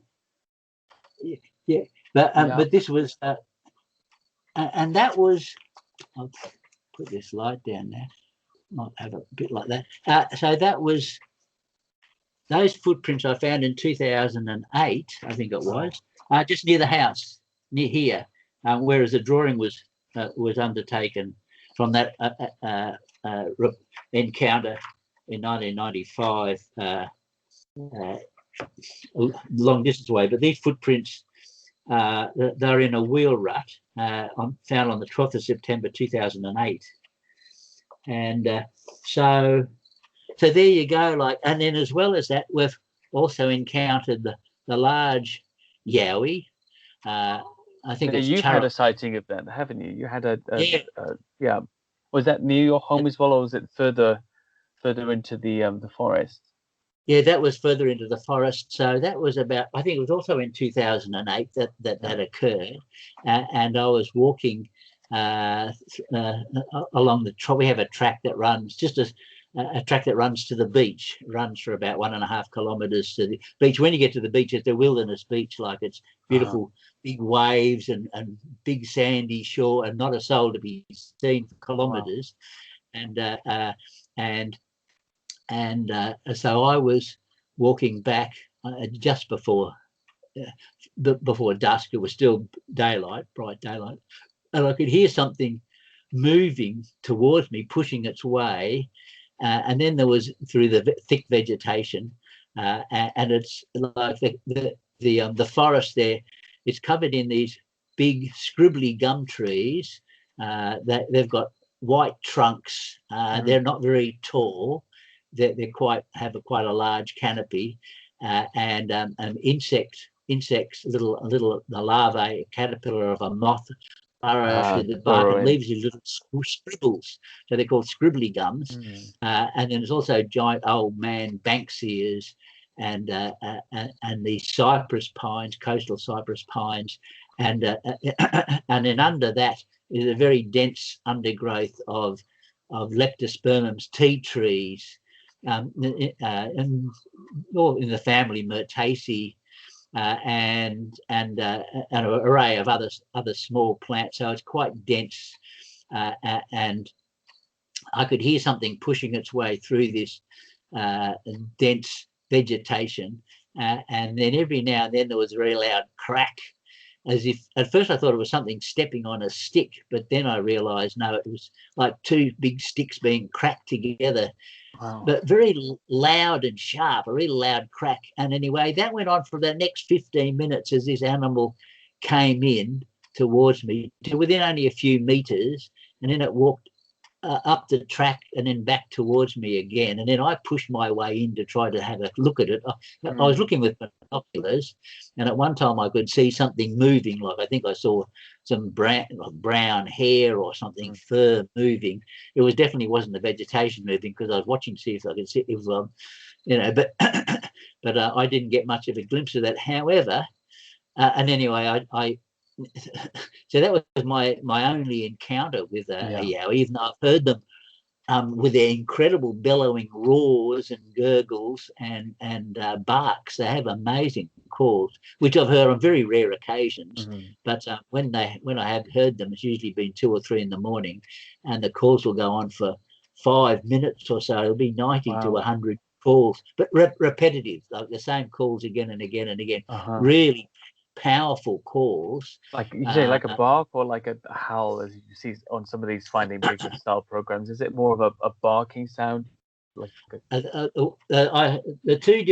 Yeah. But this was, and that was, I'll put this light down there, might have a bit like that. So that was, those footprints I found in 2008, I think it was, just near the house, near here, whereas the drawing was undertaken from that encounter in 1995, long distance away. But these footprints, they're in a wheel rut, found on the 12th of September 2008, and so there you go. And then as well as that, we've also encountered the large yowie. I think you've had a sighting of that, haven't you? You had yeah. Was that near your home as well, or was it further into the forest? Yeah, that was further into the forest. So that was about, I think it was also in 2008 that occurred. And I was walking along the track. We have a track that runs, just a track that runs to the beach, runs for about 1.5 kilometres to the beach. When you get to the beach, it's a wilderness beach, like it's beautiful, big waves and big sandy shore, and not a soul to be seen for kilometres. Wow. And so I was walking back just before dusk. It was still daylight, bright daylight, and I could hear something moving towards me, pushing its way. And then there was through the thick vegetation, and it's like the forest there. It's covered in these big scribbly gum trees. They've got white trunks. They're not very tall. They're have quite a large canopy, and insects, the larvae, caterpillar of a moth burrow through the bark and leaves these little scribbles. So they're called scribbly gums. And then there's also giant old man bankseers and the cypress pines, coastal cypress pines, and then under that is a very dense undergrowth of leptospermums, tea trees, and in the family Myrtaceae, and an array of other small plants. So it's quite dense, and I could hear something pushing its way through this dense vegetation, and then every now and then there was a very loud crack, as if at first I thought it was something stepping on a stick, but then I realized no, it was like two big sticks being cracked together. Wow. But very loud and sharp, a really loud crack. And anyway, that went on for the next 15 minutes as this animal came in towards me to within only a few meters, and then it walked up the track and then back towards me again. And then I pushed my way in to try to have a look at it. I was looking with binoculars, and at one time I could see something moving, like I think I saw some brown hair or something, fur moving. It was definitely wasn't the vegetation moving, because I was watching to see if I could see it was, but but I didn't get much of a glimpse of that. However, and anyway, I so that was my only encounter with a yowie, even though I've heard them with their incredible bellowing roars and gurgles and barks. They have amazing calls, which I've heard on very rare occasions. But when I have heard them, it's usually been 2 or 3 in the morning, and the calls will go on for 5 minutes or so. It'll be 90 to 100 calls, but repetitive, like the same calls again and again and again. Really powerful calls. Like you say, like a bark or like a howl, as you see on some of these Finding Bigfoot style programs. Is it more of a barking sound? Like the two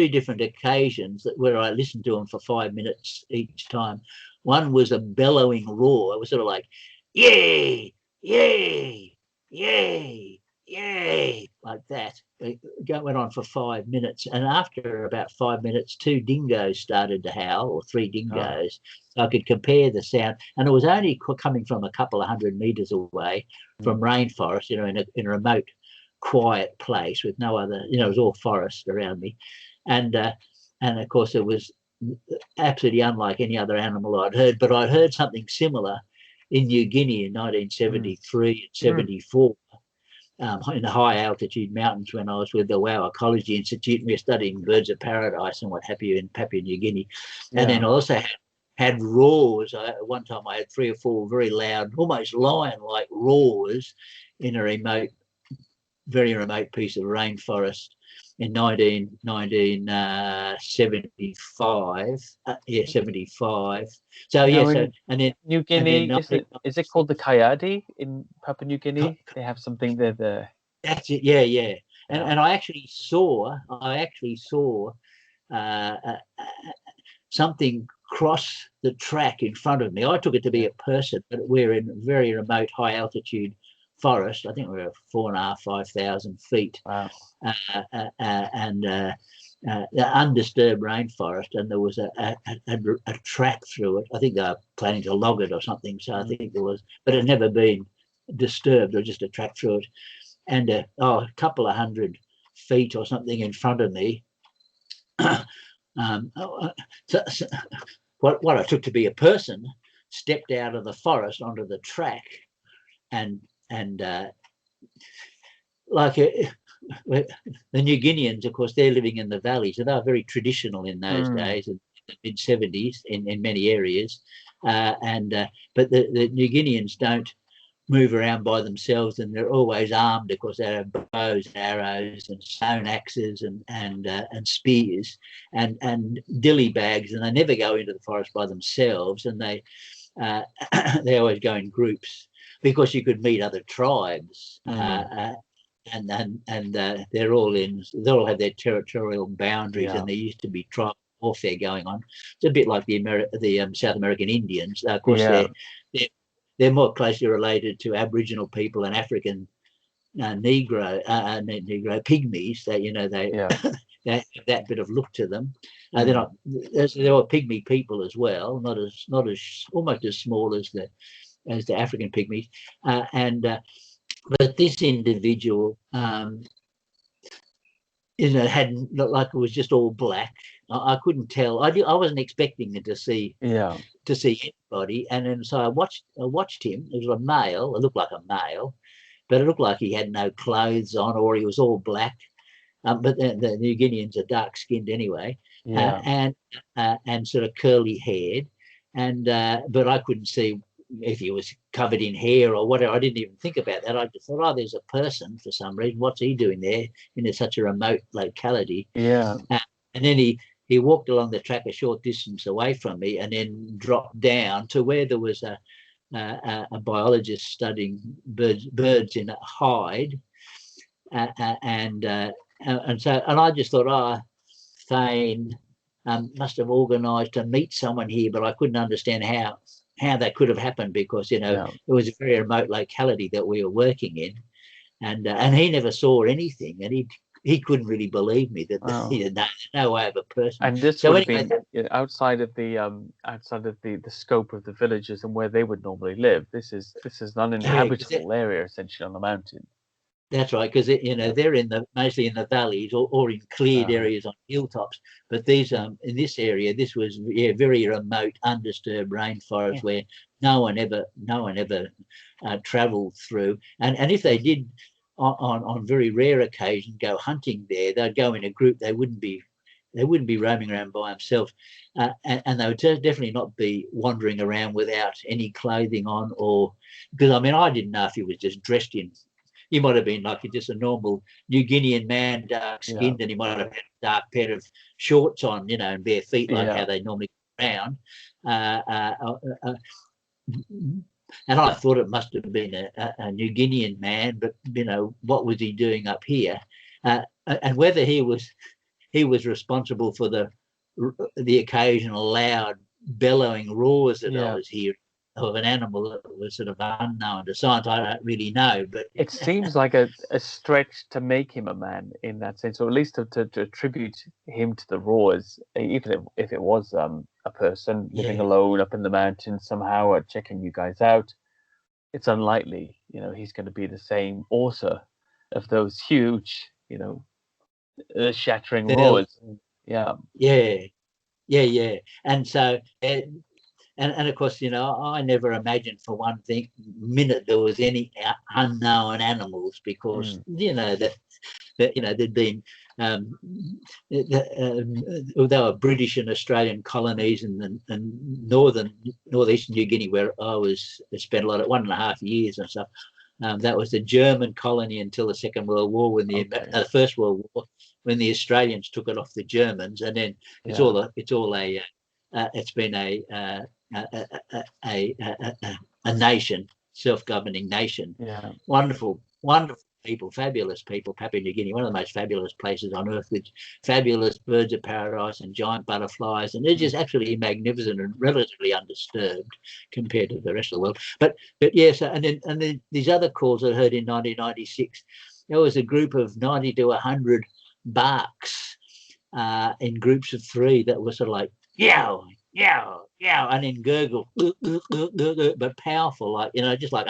different occasions where I listened to them for 5 minutes each time. One was a bellowing roar. It was sort of like, yay, yay, yay, yay, like that. It went on for 5 minutes, and after about 5 minutes, 2 dingoes started to howl, or 3 dingoes. So I could compare the sound, and it was only coming from a couple of 100 meters away from rainforest, in a remote, quiet place with no other, it was all forest around me, and of course it was absolutely unlike any other animal I'd heard. But I'd heard something similar in New Guinea in 1973 and 74. In the high altitude mountains when I was with the Wow Ecology Institute, and we were studying birds of paradise and what have you in Papua New Guinea. And then I also had roars. One time I had 3 or 4 very loud, almost lion-like roars in a very remote piece of rainforest in 1975. 75. So and then New Guinea, is it called the Coyote in Papua New Guinea? They have something there. That's it. Yeah. And I actually saw something cross the track in front of me. I took it to be a person, but we're in very remote, high altitude forest. I think we're 4,500, 5,000 feet. Wow. And undisturbed rainforest, and there was a track through it. I think they were planning to log it or something. So I think there was, but it had never been disturbed, or just a track through it. And a couple of 100 feet or something in front of me. So what I took to be a person stepped out of the forest onto the track, and like the New Guineans, of course, they're living in the valley, so they were very traditional in those days, in the mid-70s in many areas. But the New Guineans don't move around by themselves, and they're always armed. Of course, they have bows, arrows, and stone axes, and spears, and dilly bags, and they never go into the forest by themselves. And they always go in groups, because you could meet other tribes. And they're all they all have their territorial boundaries, and there used to be tribal warfare going on. It's a bit like the South American Indians. Of course, they're more closely related to Aboriginal people and African Negro pygmies. That they have that bit of look to them. They're not. They're all pygmy people as well, not as almost as small as the African pygmies, but this individual, had like, it was just all black. I couldn't tell. I wasn't expecting to see anybody, and then so I watched him. It was a male. It looked like a male, but it looked like he had no clothes on, or he was all black. But the New Guineans are dark skinned anyway, and sort of curly haired, but I couldn't see if he was covered in hair or whatever. I didn't even think about that. I just thought, oh, there's a person for some reason. What's he doing there in such a remote locality? And then he walked along the track a short distance away from me, and then dropped down to where there was a biologist studying birds in a hide, and I just thought, Thane must have organised to meet someone here, but I couldn't understand how that could have happened, because it was a very remote locality that we were working in, and he never saw anything, and he couldn't really believe me that he had no way of a person. And this would have been outside of the scope of the villages and where they would normally live. This is an uninhabitable area essentially on the mountain. That's right, because they're mostly in the valleys or in cleared areas on hilltops. But these in this area, this was very remote, undisturbed rainforest where no one ever travelled through. And if they did, on very rare occasions, go hunting there, they'd go in a group. They wouldn't be roaming around by themselves, and they would definitely not be wandering around without any clothing on, or because I didn't know if he was just dressed in. He might have been like just a normal New Guinean man, dark skinned, and he might have had a dark pair of shorts on, and bare feet like how they normally go around. And I thought it must have been a New Guinean man, but what was he doing up here? And whether he was responsible for the occasional loud bellowing roars that I was hearing of an animal that was sort of unknown to science, I don't really know. But it seems like a stretch to make him a man in that sense, or at least to attribute him to the roars, even if it was a person living alone up in the mountains somehow, or checking you guys out. It's unlikely, he's going to be the same author of those huge, shattering roars. And so. And of course, I never imagined for one minute there was any unknown animals, because that there'd been there were British and Australian colonies, and northeastern New Guinea, where I spent a lot of 1.5 years and stuff. That was the German colony until the Second World War, when the First World War, when the Australians took it off the Germans, and then it's been a nation, self-governing nation. Wonderful people, fabulous people. Papua New Guinea, one of the most fabulous places on earth, with fabulous birds of paradise and giant butterflies, and they're just absolutely magnificent and relatively undisturbed compared to the rest of the world. But yes, and then these other calls I heard in 1996, there was a group of 90 to 100 barks in groups of 3 that were sort of like yow, yow, yow, and then gurgle, but powerful, like just like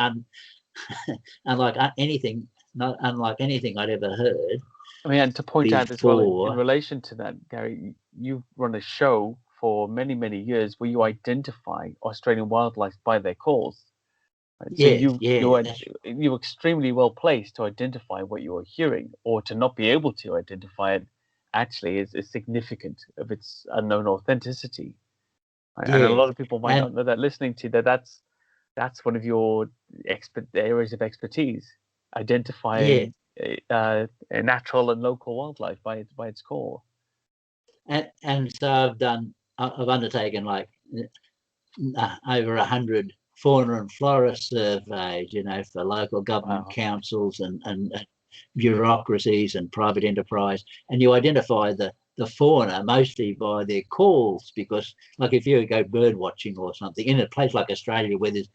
unlike anything I'd ever heard. I mean, and to point out as well, in before. relation to that, Gary, you've run a show for many, many years where you identify Australian wildlife by their calls. Right? So Yeah, yeah, you're extremely well placed to identify what you are hearing, or to not be able to identify it actually is significant of its unknown authenticity. Right? And a yeah, lot of people might and not know that listening to that that's one of your areas of expertise, yeah, identifying natural and local wildlife by its core. and so I've undertaken like over 100 fauna and flora surveys, for local government Wow. councils and bureaucracies and private enterprise, and you identify the fauna mostly by their calls, because like if you go bird watching or something in a place like Australia where there's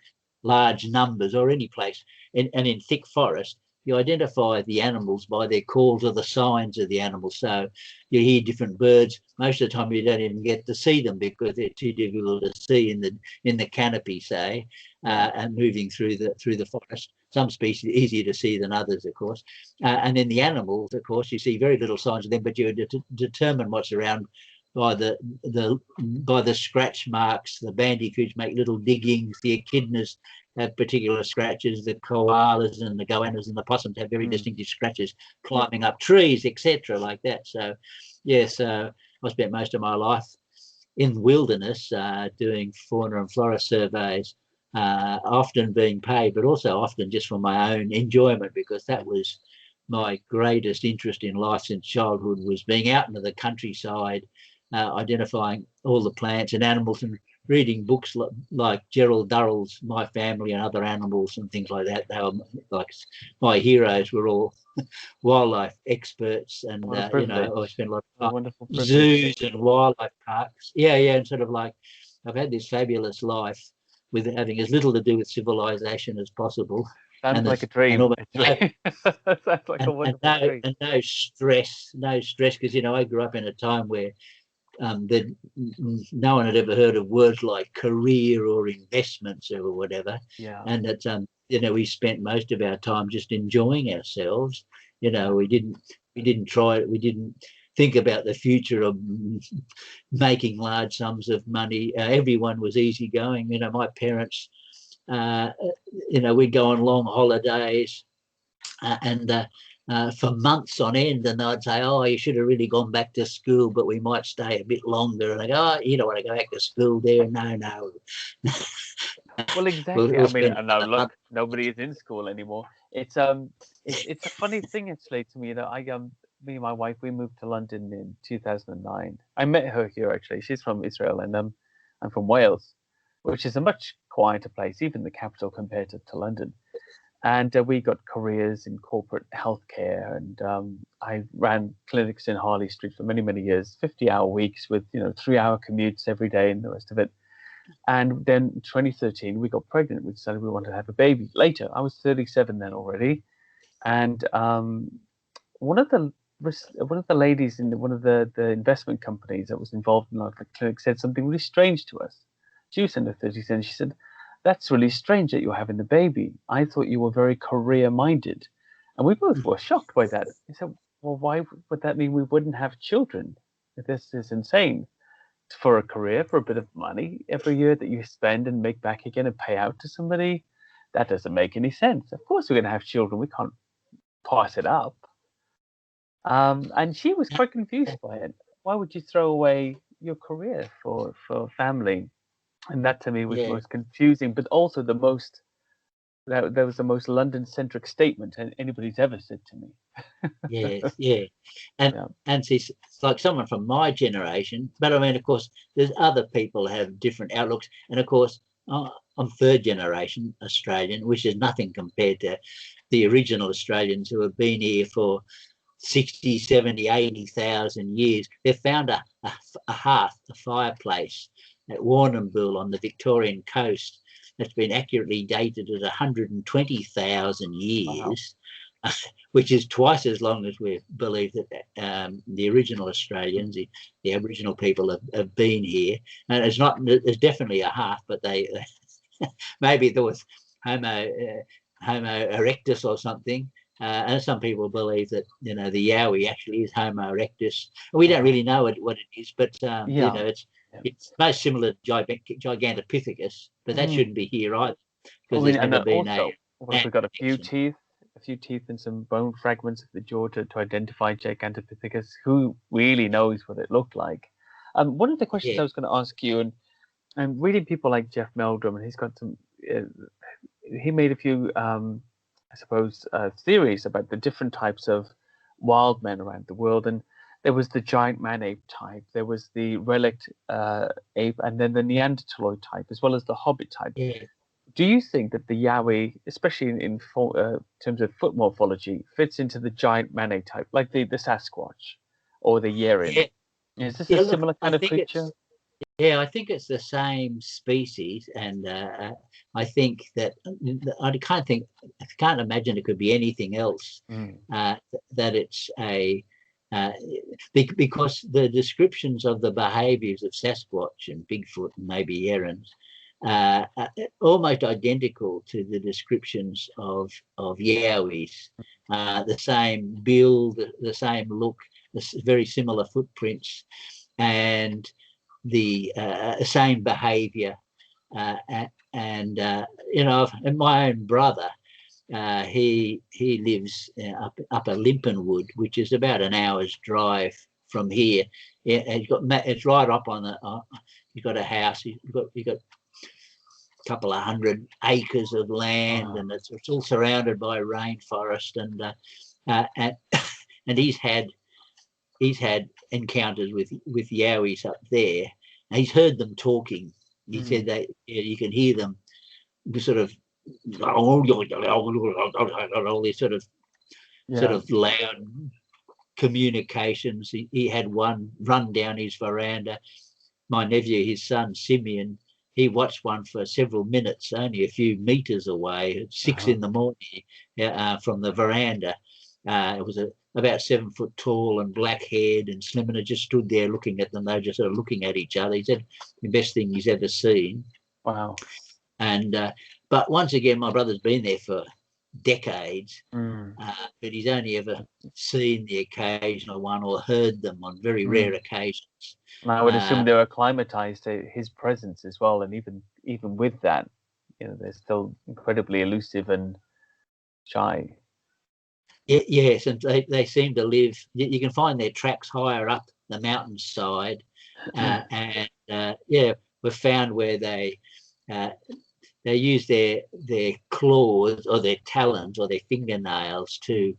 large numbers, or any place, and in thick forest, you identify the animals by their calls or the signs of the animals. So you hear different birds. Most of the time you don't even get to see them because they're too difficult to see in the canopy, say, and moving through the forest. Some species easier to see than others, of course. And then the animals, of course, you see very little signs of them, but you determine what's around by the scratch marks. The bandicoots make little diggings. The echidnas have particular scratches. The koalas and the goannas and the possums have very distinctive scratches climbing up trees, etc., like that. So, yes, I spent most of my life in the wilderness doing fauna and flora surveys, often being paid, but also often just for my own enjoyment, because that was my greatest interest in life since childhood, was being out into the countryside, identifying all the plants and animals, and reading books like Gerald Durrell's My Family and Other Animals and things like that. They were like my heroes were all wildlife experts, and What a privilege. I spent a lot What a of time wonderful in privilege. zoos and wildlife parks. Yeah, and sort of like I've had this fabulous life with having as little to do with civilization as possible, Sounds and like a and dream, almost actually. Sounds like a wonderful dream. no stress, because I grew up in a time where no one had ever heard of words like career or investments or whatever, Yeah. and that we spent most of our time just enjoying ourselves. We didn't think about the future of making large sums of money. Everyone was easygoing. My parents, we'd go on long holidays, and for months on end, and they'd say, "Oh, you should have really gone back to school, but we might stay a bit longer." And I go, "Oh, you don't want to go back to school there? No." Well, exactly. we'll I mean, spend no, a month. look, nobody is in school anymore. It's a funny thing actually to me that me and my wife, we moved to London in 2009. I met her here actually. She's from Israel, and I'm from Wales, which is a much quieter place, even the capital compared to London. And we got careers in corporate healthcare, and I ran clinics in Harley Street for many, many years, 50-hour weeks with 3-hour commutes every day and the rest of it. And then in 2013, we got pregnant. We decided we wanted to have a baby. Later, I was 37 then already, and one of the one of the ladies in one of the investment companies that was involved in our clinic said something really strange to us. She was in her 30s, and she said, "That's really strange that you're having the baby. I thought you were very career-minded." And we both were shocked by that. I said, "Well, why would that mean we wouldn't have children? This is insane. For a career, for a bit of money every year that you spend and make back again and pay out to somebody, that doesn't make any sense. Of course, we're going to have children. We can't pass it up." And she was quite confused by it. Why would you throw away your career for family? And that to me was the Yeah, most confusing, but also that was the most London-centric statement anybody's ever said to me. yeah, and Yeah. see, it's like someone from my generation, but I mean, of course, there's other people have different outlooks, and of course, I'm third generation Australian, which is nothing compared to the original Australians who have been here for 60, 70, 80,000 years. They've found a hearth, a fireplace at Warrnambool on the Victorian coast that's been accurately dated at 120,000 Wow. years, which is twice as long as we believe that the original Australians, the Aboriginal people have been here. And it's definitely a hearth, but maybe there was Homo erectus or something, And some people believe that, you know, the Yowie actually is Homo erectus. We don't really know what it is, but you know, it's most similar to Gigantopithecus, but that shouldn't be here either, because there's never been also, what if we got a few teeth and some bone fragments of the jaw to identify Gigantopithecus? Who really knows what it looked like? One of the questions I was going to ask you, and I'm reading people like Jeff Meldrum, and he's got some. He made a few, I suppose, theories about the different types of wild men around the world, and there was the giant man-ape type, there was the relict ape, and then the Neanderthaloid type, as well as the hobbit type. Yeah. Do you think that the Yowie, especially in terms of foot morphology, fits into the giant man-ape type, like the Sasquatch or the Yeren? Yeah. Is this a similar kind of creature? Yeah, I think it's the same species, and I think that I can't imagine it could be anything else. That it's a because the descriptions of the behaviours of Sasquatch and Bigfoot and maybe Yerens are almost identical to the descriptions of Yowies. The same build, the same look, very similar footprints, and the same behaviour. And you know, and my own brother, he lives up a Limpenwood, which is about an hour's drive from here. It's right up on the. He's got a house. He's got a couple of 100 acres of land, and it's all surrounded by rainforest, and he's had encounters with Yowies up there. And he's heard them talking. He said that you can hear them sort of all these sort of loud communications. He had one run down his veranda. My nephew, his son Simeon, he watched one for several minutes, only a few meters away, at 6 in the morning, from the veranda. It was about 7 foot tall and black haired and slim, and it just stood there looking at them. They were just sort of looking at each other. He said the best thing he's ever seen. Wow. And but once again, my brother's been there for decades, but he's only ever seen the occasional one or heard them on very rare occasions. And I would assume they were acclimatized to his presence as well, and even with that, you know, they're still incredibly elusive and shy. Yes, and they seem to live. You can find their tracks higher up the mountainside, and we've found where they use their claws or their talons or their fingernails to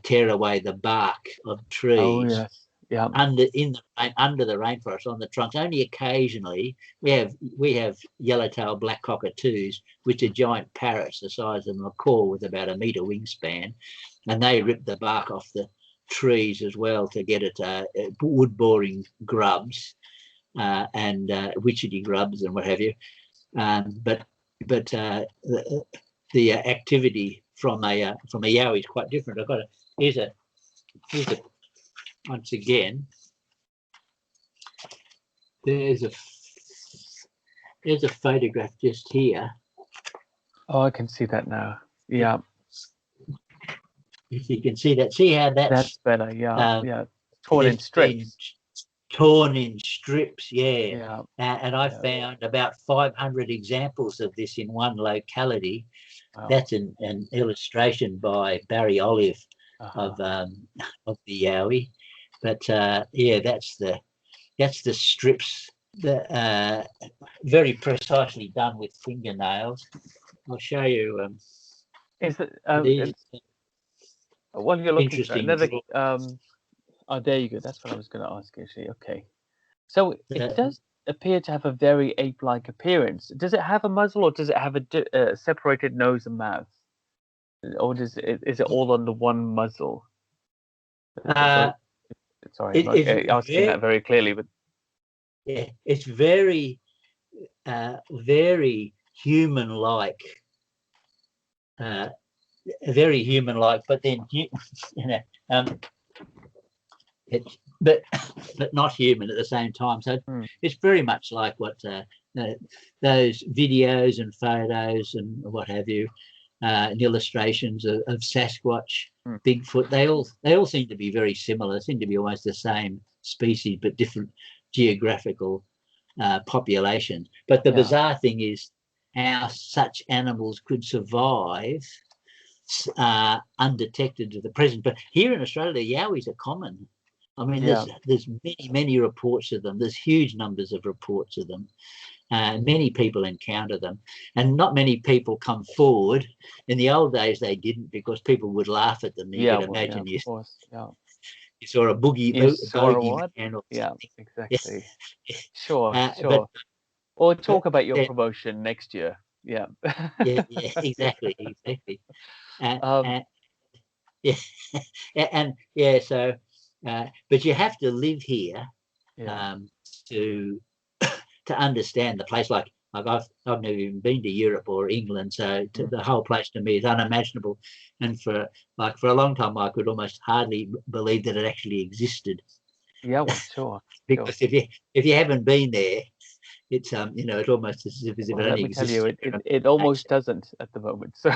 tear away the bark of trees. Oh yes, yeah. Under the rainforest on the trunks. Only occasionally we have yellowtail black cockatoos, which are giant parrots the size of a macaw with about a metre wingspan, and they rip the bark off the trees as well to get at wood boring grubs and witchetty grubs and what have you. But the activity from a Yowie is quite different. I've got here's a once again, there's a photograph just here. Oh, I can see that now. Yeah. If you can see that, see how that's better. Yeah, torn in strips. Torn in strips, yeah. And I found about 500 examples of this in one locality. Wow. That's an illustration by Barry Olive of the Yowie. But that's the strips that very precisely done with fingernails. I'll show you. Is it? While you're looking for another, oh, there you go. That's what I was going to ask actually. Okay, so it does appear to have a very ape-like appearance. Does it have a muzzle, or does it have a separated nose and mouth, or is it all under one muzzle? Sorry, I'm not asking that very clearly, but yeah, it's very, very human-like, very human-like. But then, it's but not human at the same time. So it's very much like what those videos and photos and what have you and illustrations of Sasquatch, Bigfoot. They all seem to be very similar. They seem to be almost the same species, but different geographical populations. But the bizarre thing is how such animals could survive undetected to the present. But here in Australia, yowies are common. I mean, there's many reports of them. There's huge numbers of reports of them. Many people encounter them, and not many people come forward. In the old days, they didn't, because people would laugh at them. You could imagine you saw a bogey man or something. Exactly. Sure. Or talk about your promotion next year. Yeah. yeah, exactly. So, but you have to live here to understand the place. Like I've never even been to Europe or England, so the whole place to me is unimaginable. And for a long time, I could almost hardly believe that it actually existed. Yeah, well, sure. Because if you haven't been there, it's it's almost as if it only exists. Let me tell you, it almost doesn't at the moment. So,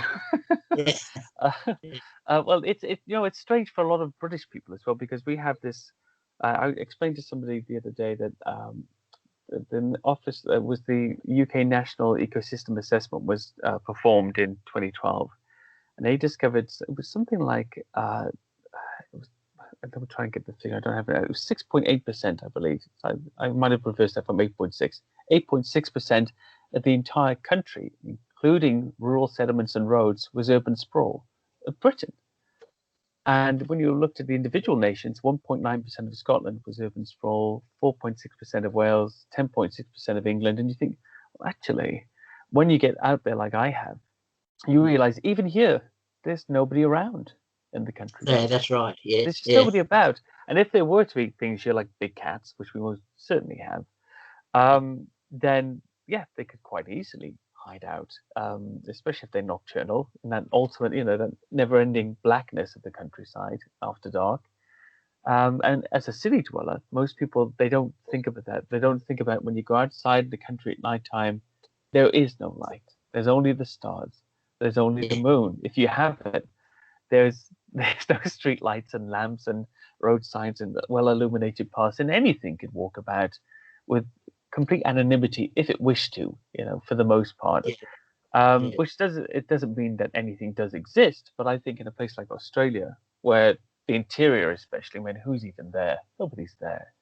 well, it's strange for a lot of British people as well, because we have this. I explained to somebody the other day that the office was the UK National Ecosystem Assessment was performed in 2012, and they discovered it was something like let me try and get the figure. I don't have it. It was 6.8%, I believe. I might have reversed that from 8.6. 8.6% of the entire country, including rural settlements and roads, was urban sprawl of Britain. And when you looked at the individual nations, 1.9% of Scotland was urban sprawl, 4.6% of Wales, 10.6% of England. And you think, well, actually, when you get out there like I have, you realize even here, there's nobody around in the country. Yeah, that's right. Yeah, there's just nobody about. And if there were to be things here like big cats, which we most certainly have, then they could quite easily hide out, especially if they're nocturnal, and that ultimate, that never-ending blackness of the countryside after dark. And as a city dweller, most people, they don't think about that. They don't think about when you go outside the country at nighttime, there is no light. There's only the stars. There's only the moon. If you have it, there's no street lights and lamps and road signs and well-illuminated paths, and anything could walk about with complete anonymity if it wished to, for the most part. Which doesn't mean that anything does exist, but I think in a place like Australia, where the interior especially, who's even there? Nobody's there.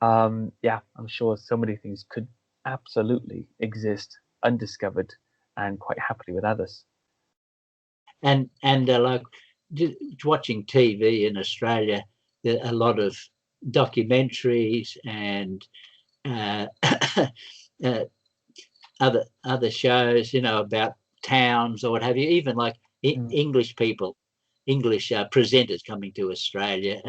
I'm sure so many things could absolutely exist undiscovered and quite happily without us. And like watching TV in Australia, there are a lot of documentaries and other shows, about towns or what have you. Even like English people, English presenters coming to Australia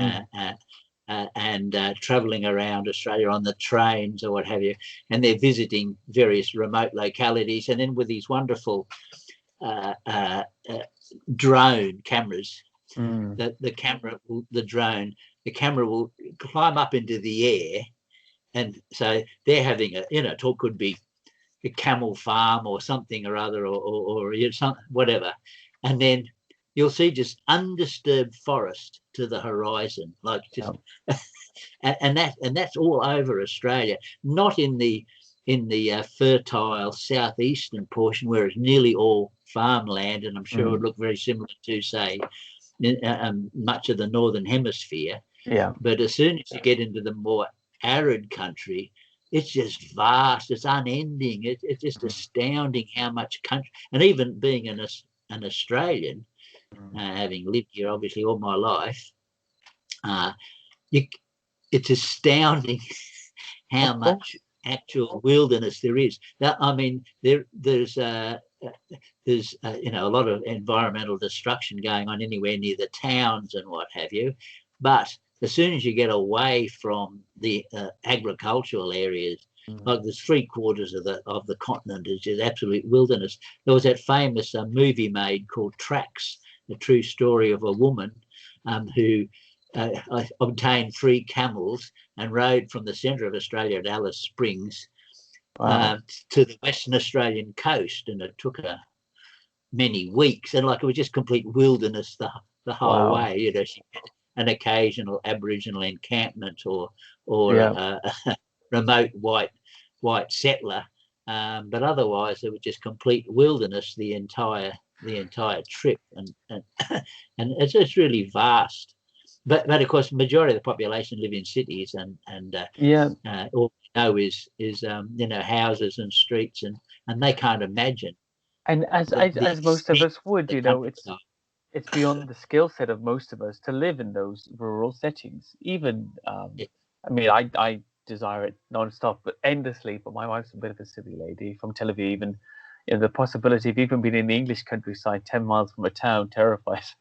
and traveling around Australia on the trains or what have you, and they're visiting various remote localities, and then with these wonderful drone cameras, the camera will climb up into the air, and so they're having it could be a camel farm or something or other, or whatever, and then you'll see just undisturbed forest to the horizon, like just and that's all over Australia, not in the fertile southeastern portion where it's nearly all farmland, and I'm sure it would look very similar to, say, much of the northern hemisphere. But as soon as you get into the more arid country, it's just vast, it's unending, it's just astounding how much country. And even being an Australian, having lived here obviously all my life, it's astounding how much actual wilderness there is. Now, I mean, there's a lot of environmental destruction going on anywhere near the towns and what have you, but as soon as you get away from the agricultural areas, like there's 3/4 of the continent is just absolute wilderness. There was that famous movie made called Tracks, the true story of a woman who obtained 3 camels and rode from the centre of Australia at Alice Springs to the Western Australian coast, and it took her many weeks, and like it was just complete wilderness the whole Wow. way. You know, she had an occasional Aboriginal encampment or Yeah. a remote white settler, but otherwise it was just complete wilderness the entire trip, and and it's really vast. But of course, the majority of the population live in cities, and Yeah. all we know is you know, houses and streets, and they can't imagine And the as most of extent us of would, the you know, it's countryside. it's beyond the skill set of most of us to live in those rural settings. Even, Yeah, I mean, I desire it non-stop, but endlessly. But my wife's a bit of a silly lady from Tel Aviv, and you know, the possibility of even being in the English countryside, 10 miles from a town, terrifies.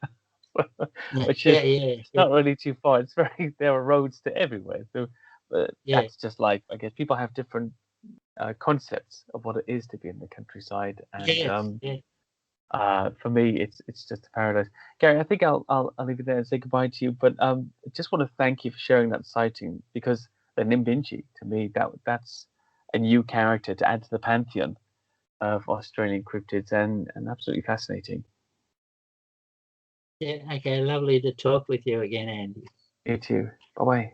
Which is, yeah, it's not really too far. It's very there are roads to everywhere. So, but yeah, that's just life. I guess people have different concepts of what it is to be in the countryside, and yes, yeah. for me, it's just a paradise. Gary, I think I'll leave it there and say goodbye to you. But I just want to thank you for sharing that sighting, because the Nimbinjee, to me, that's a new character to add to the pantheon of Australian cryptids, and absolutely fascinating. Yeah, okay, lovely to talk with you again, Andy. You too. Bye bye.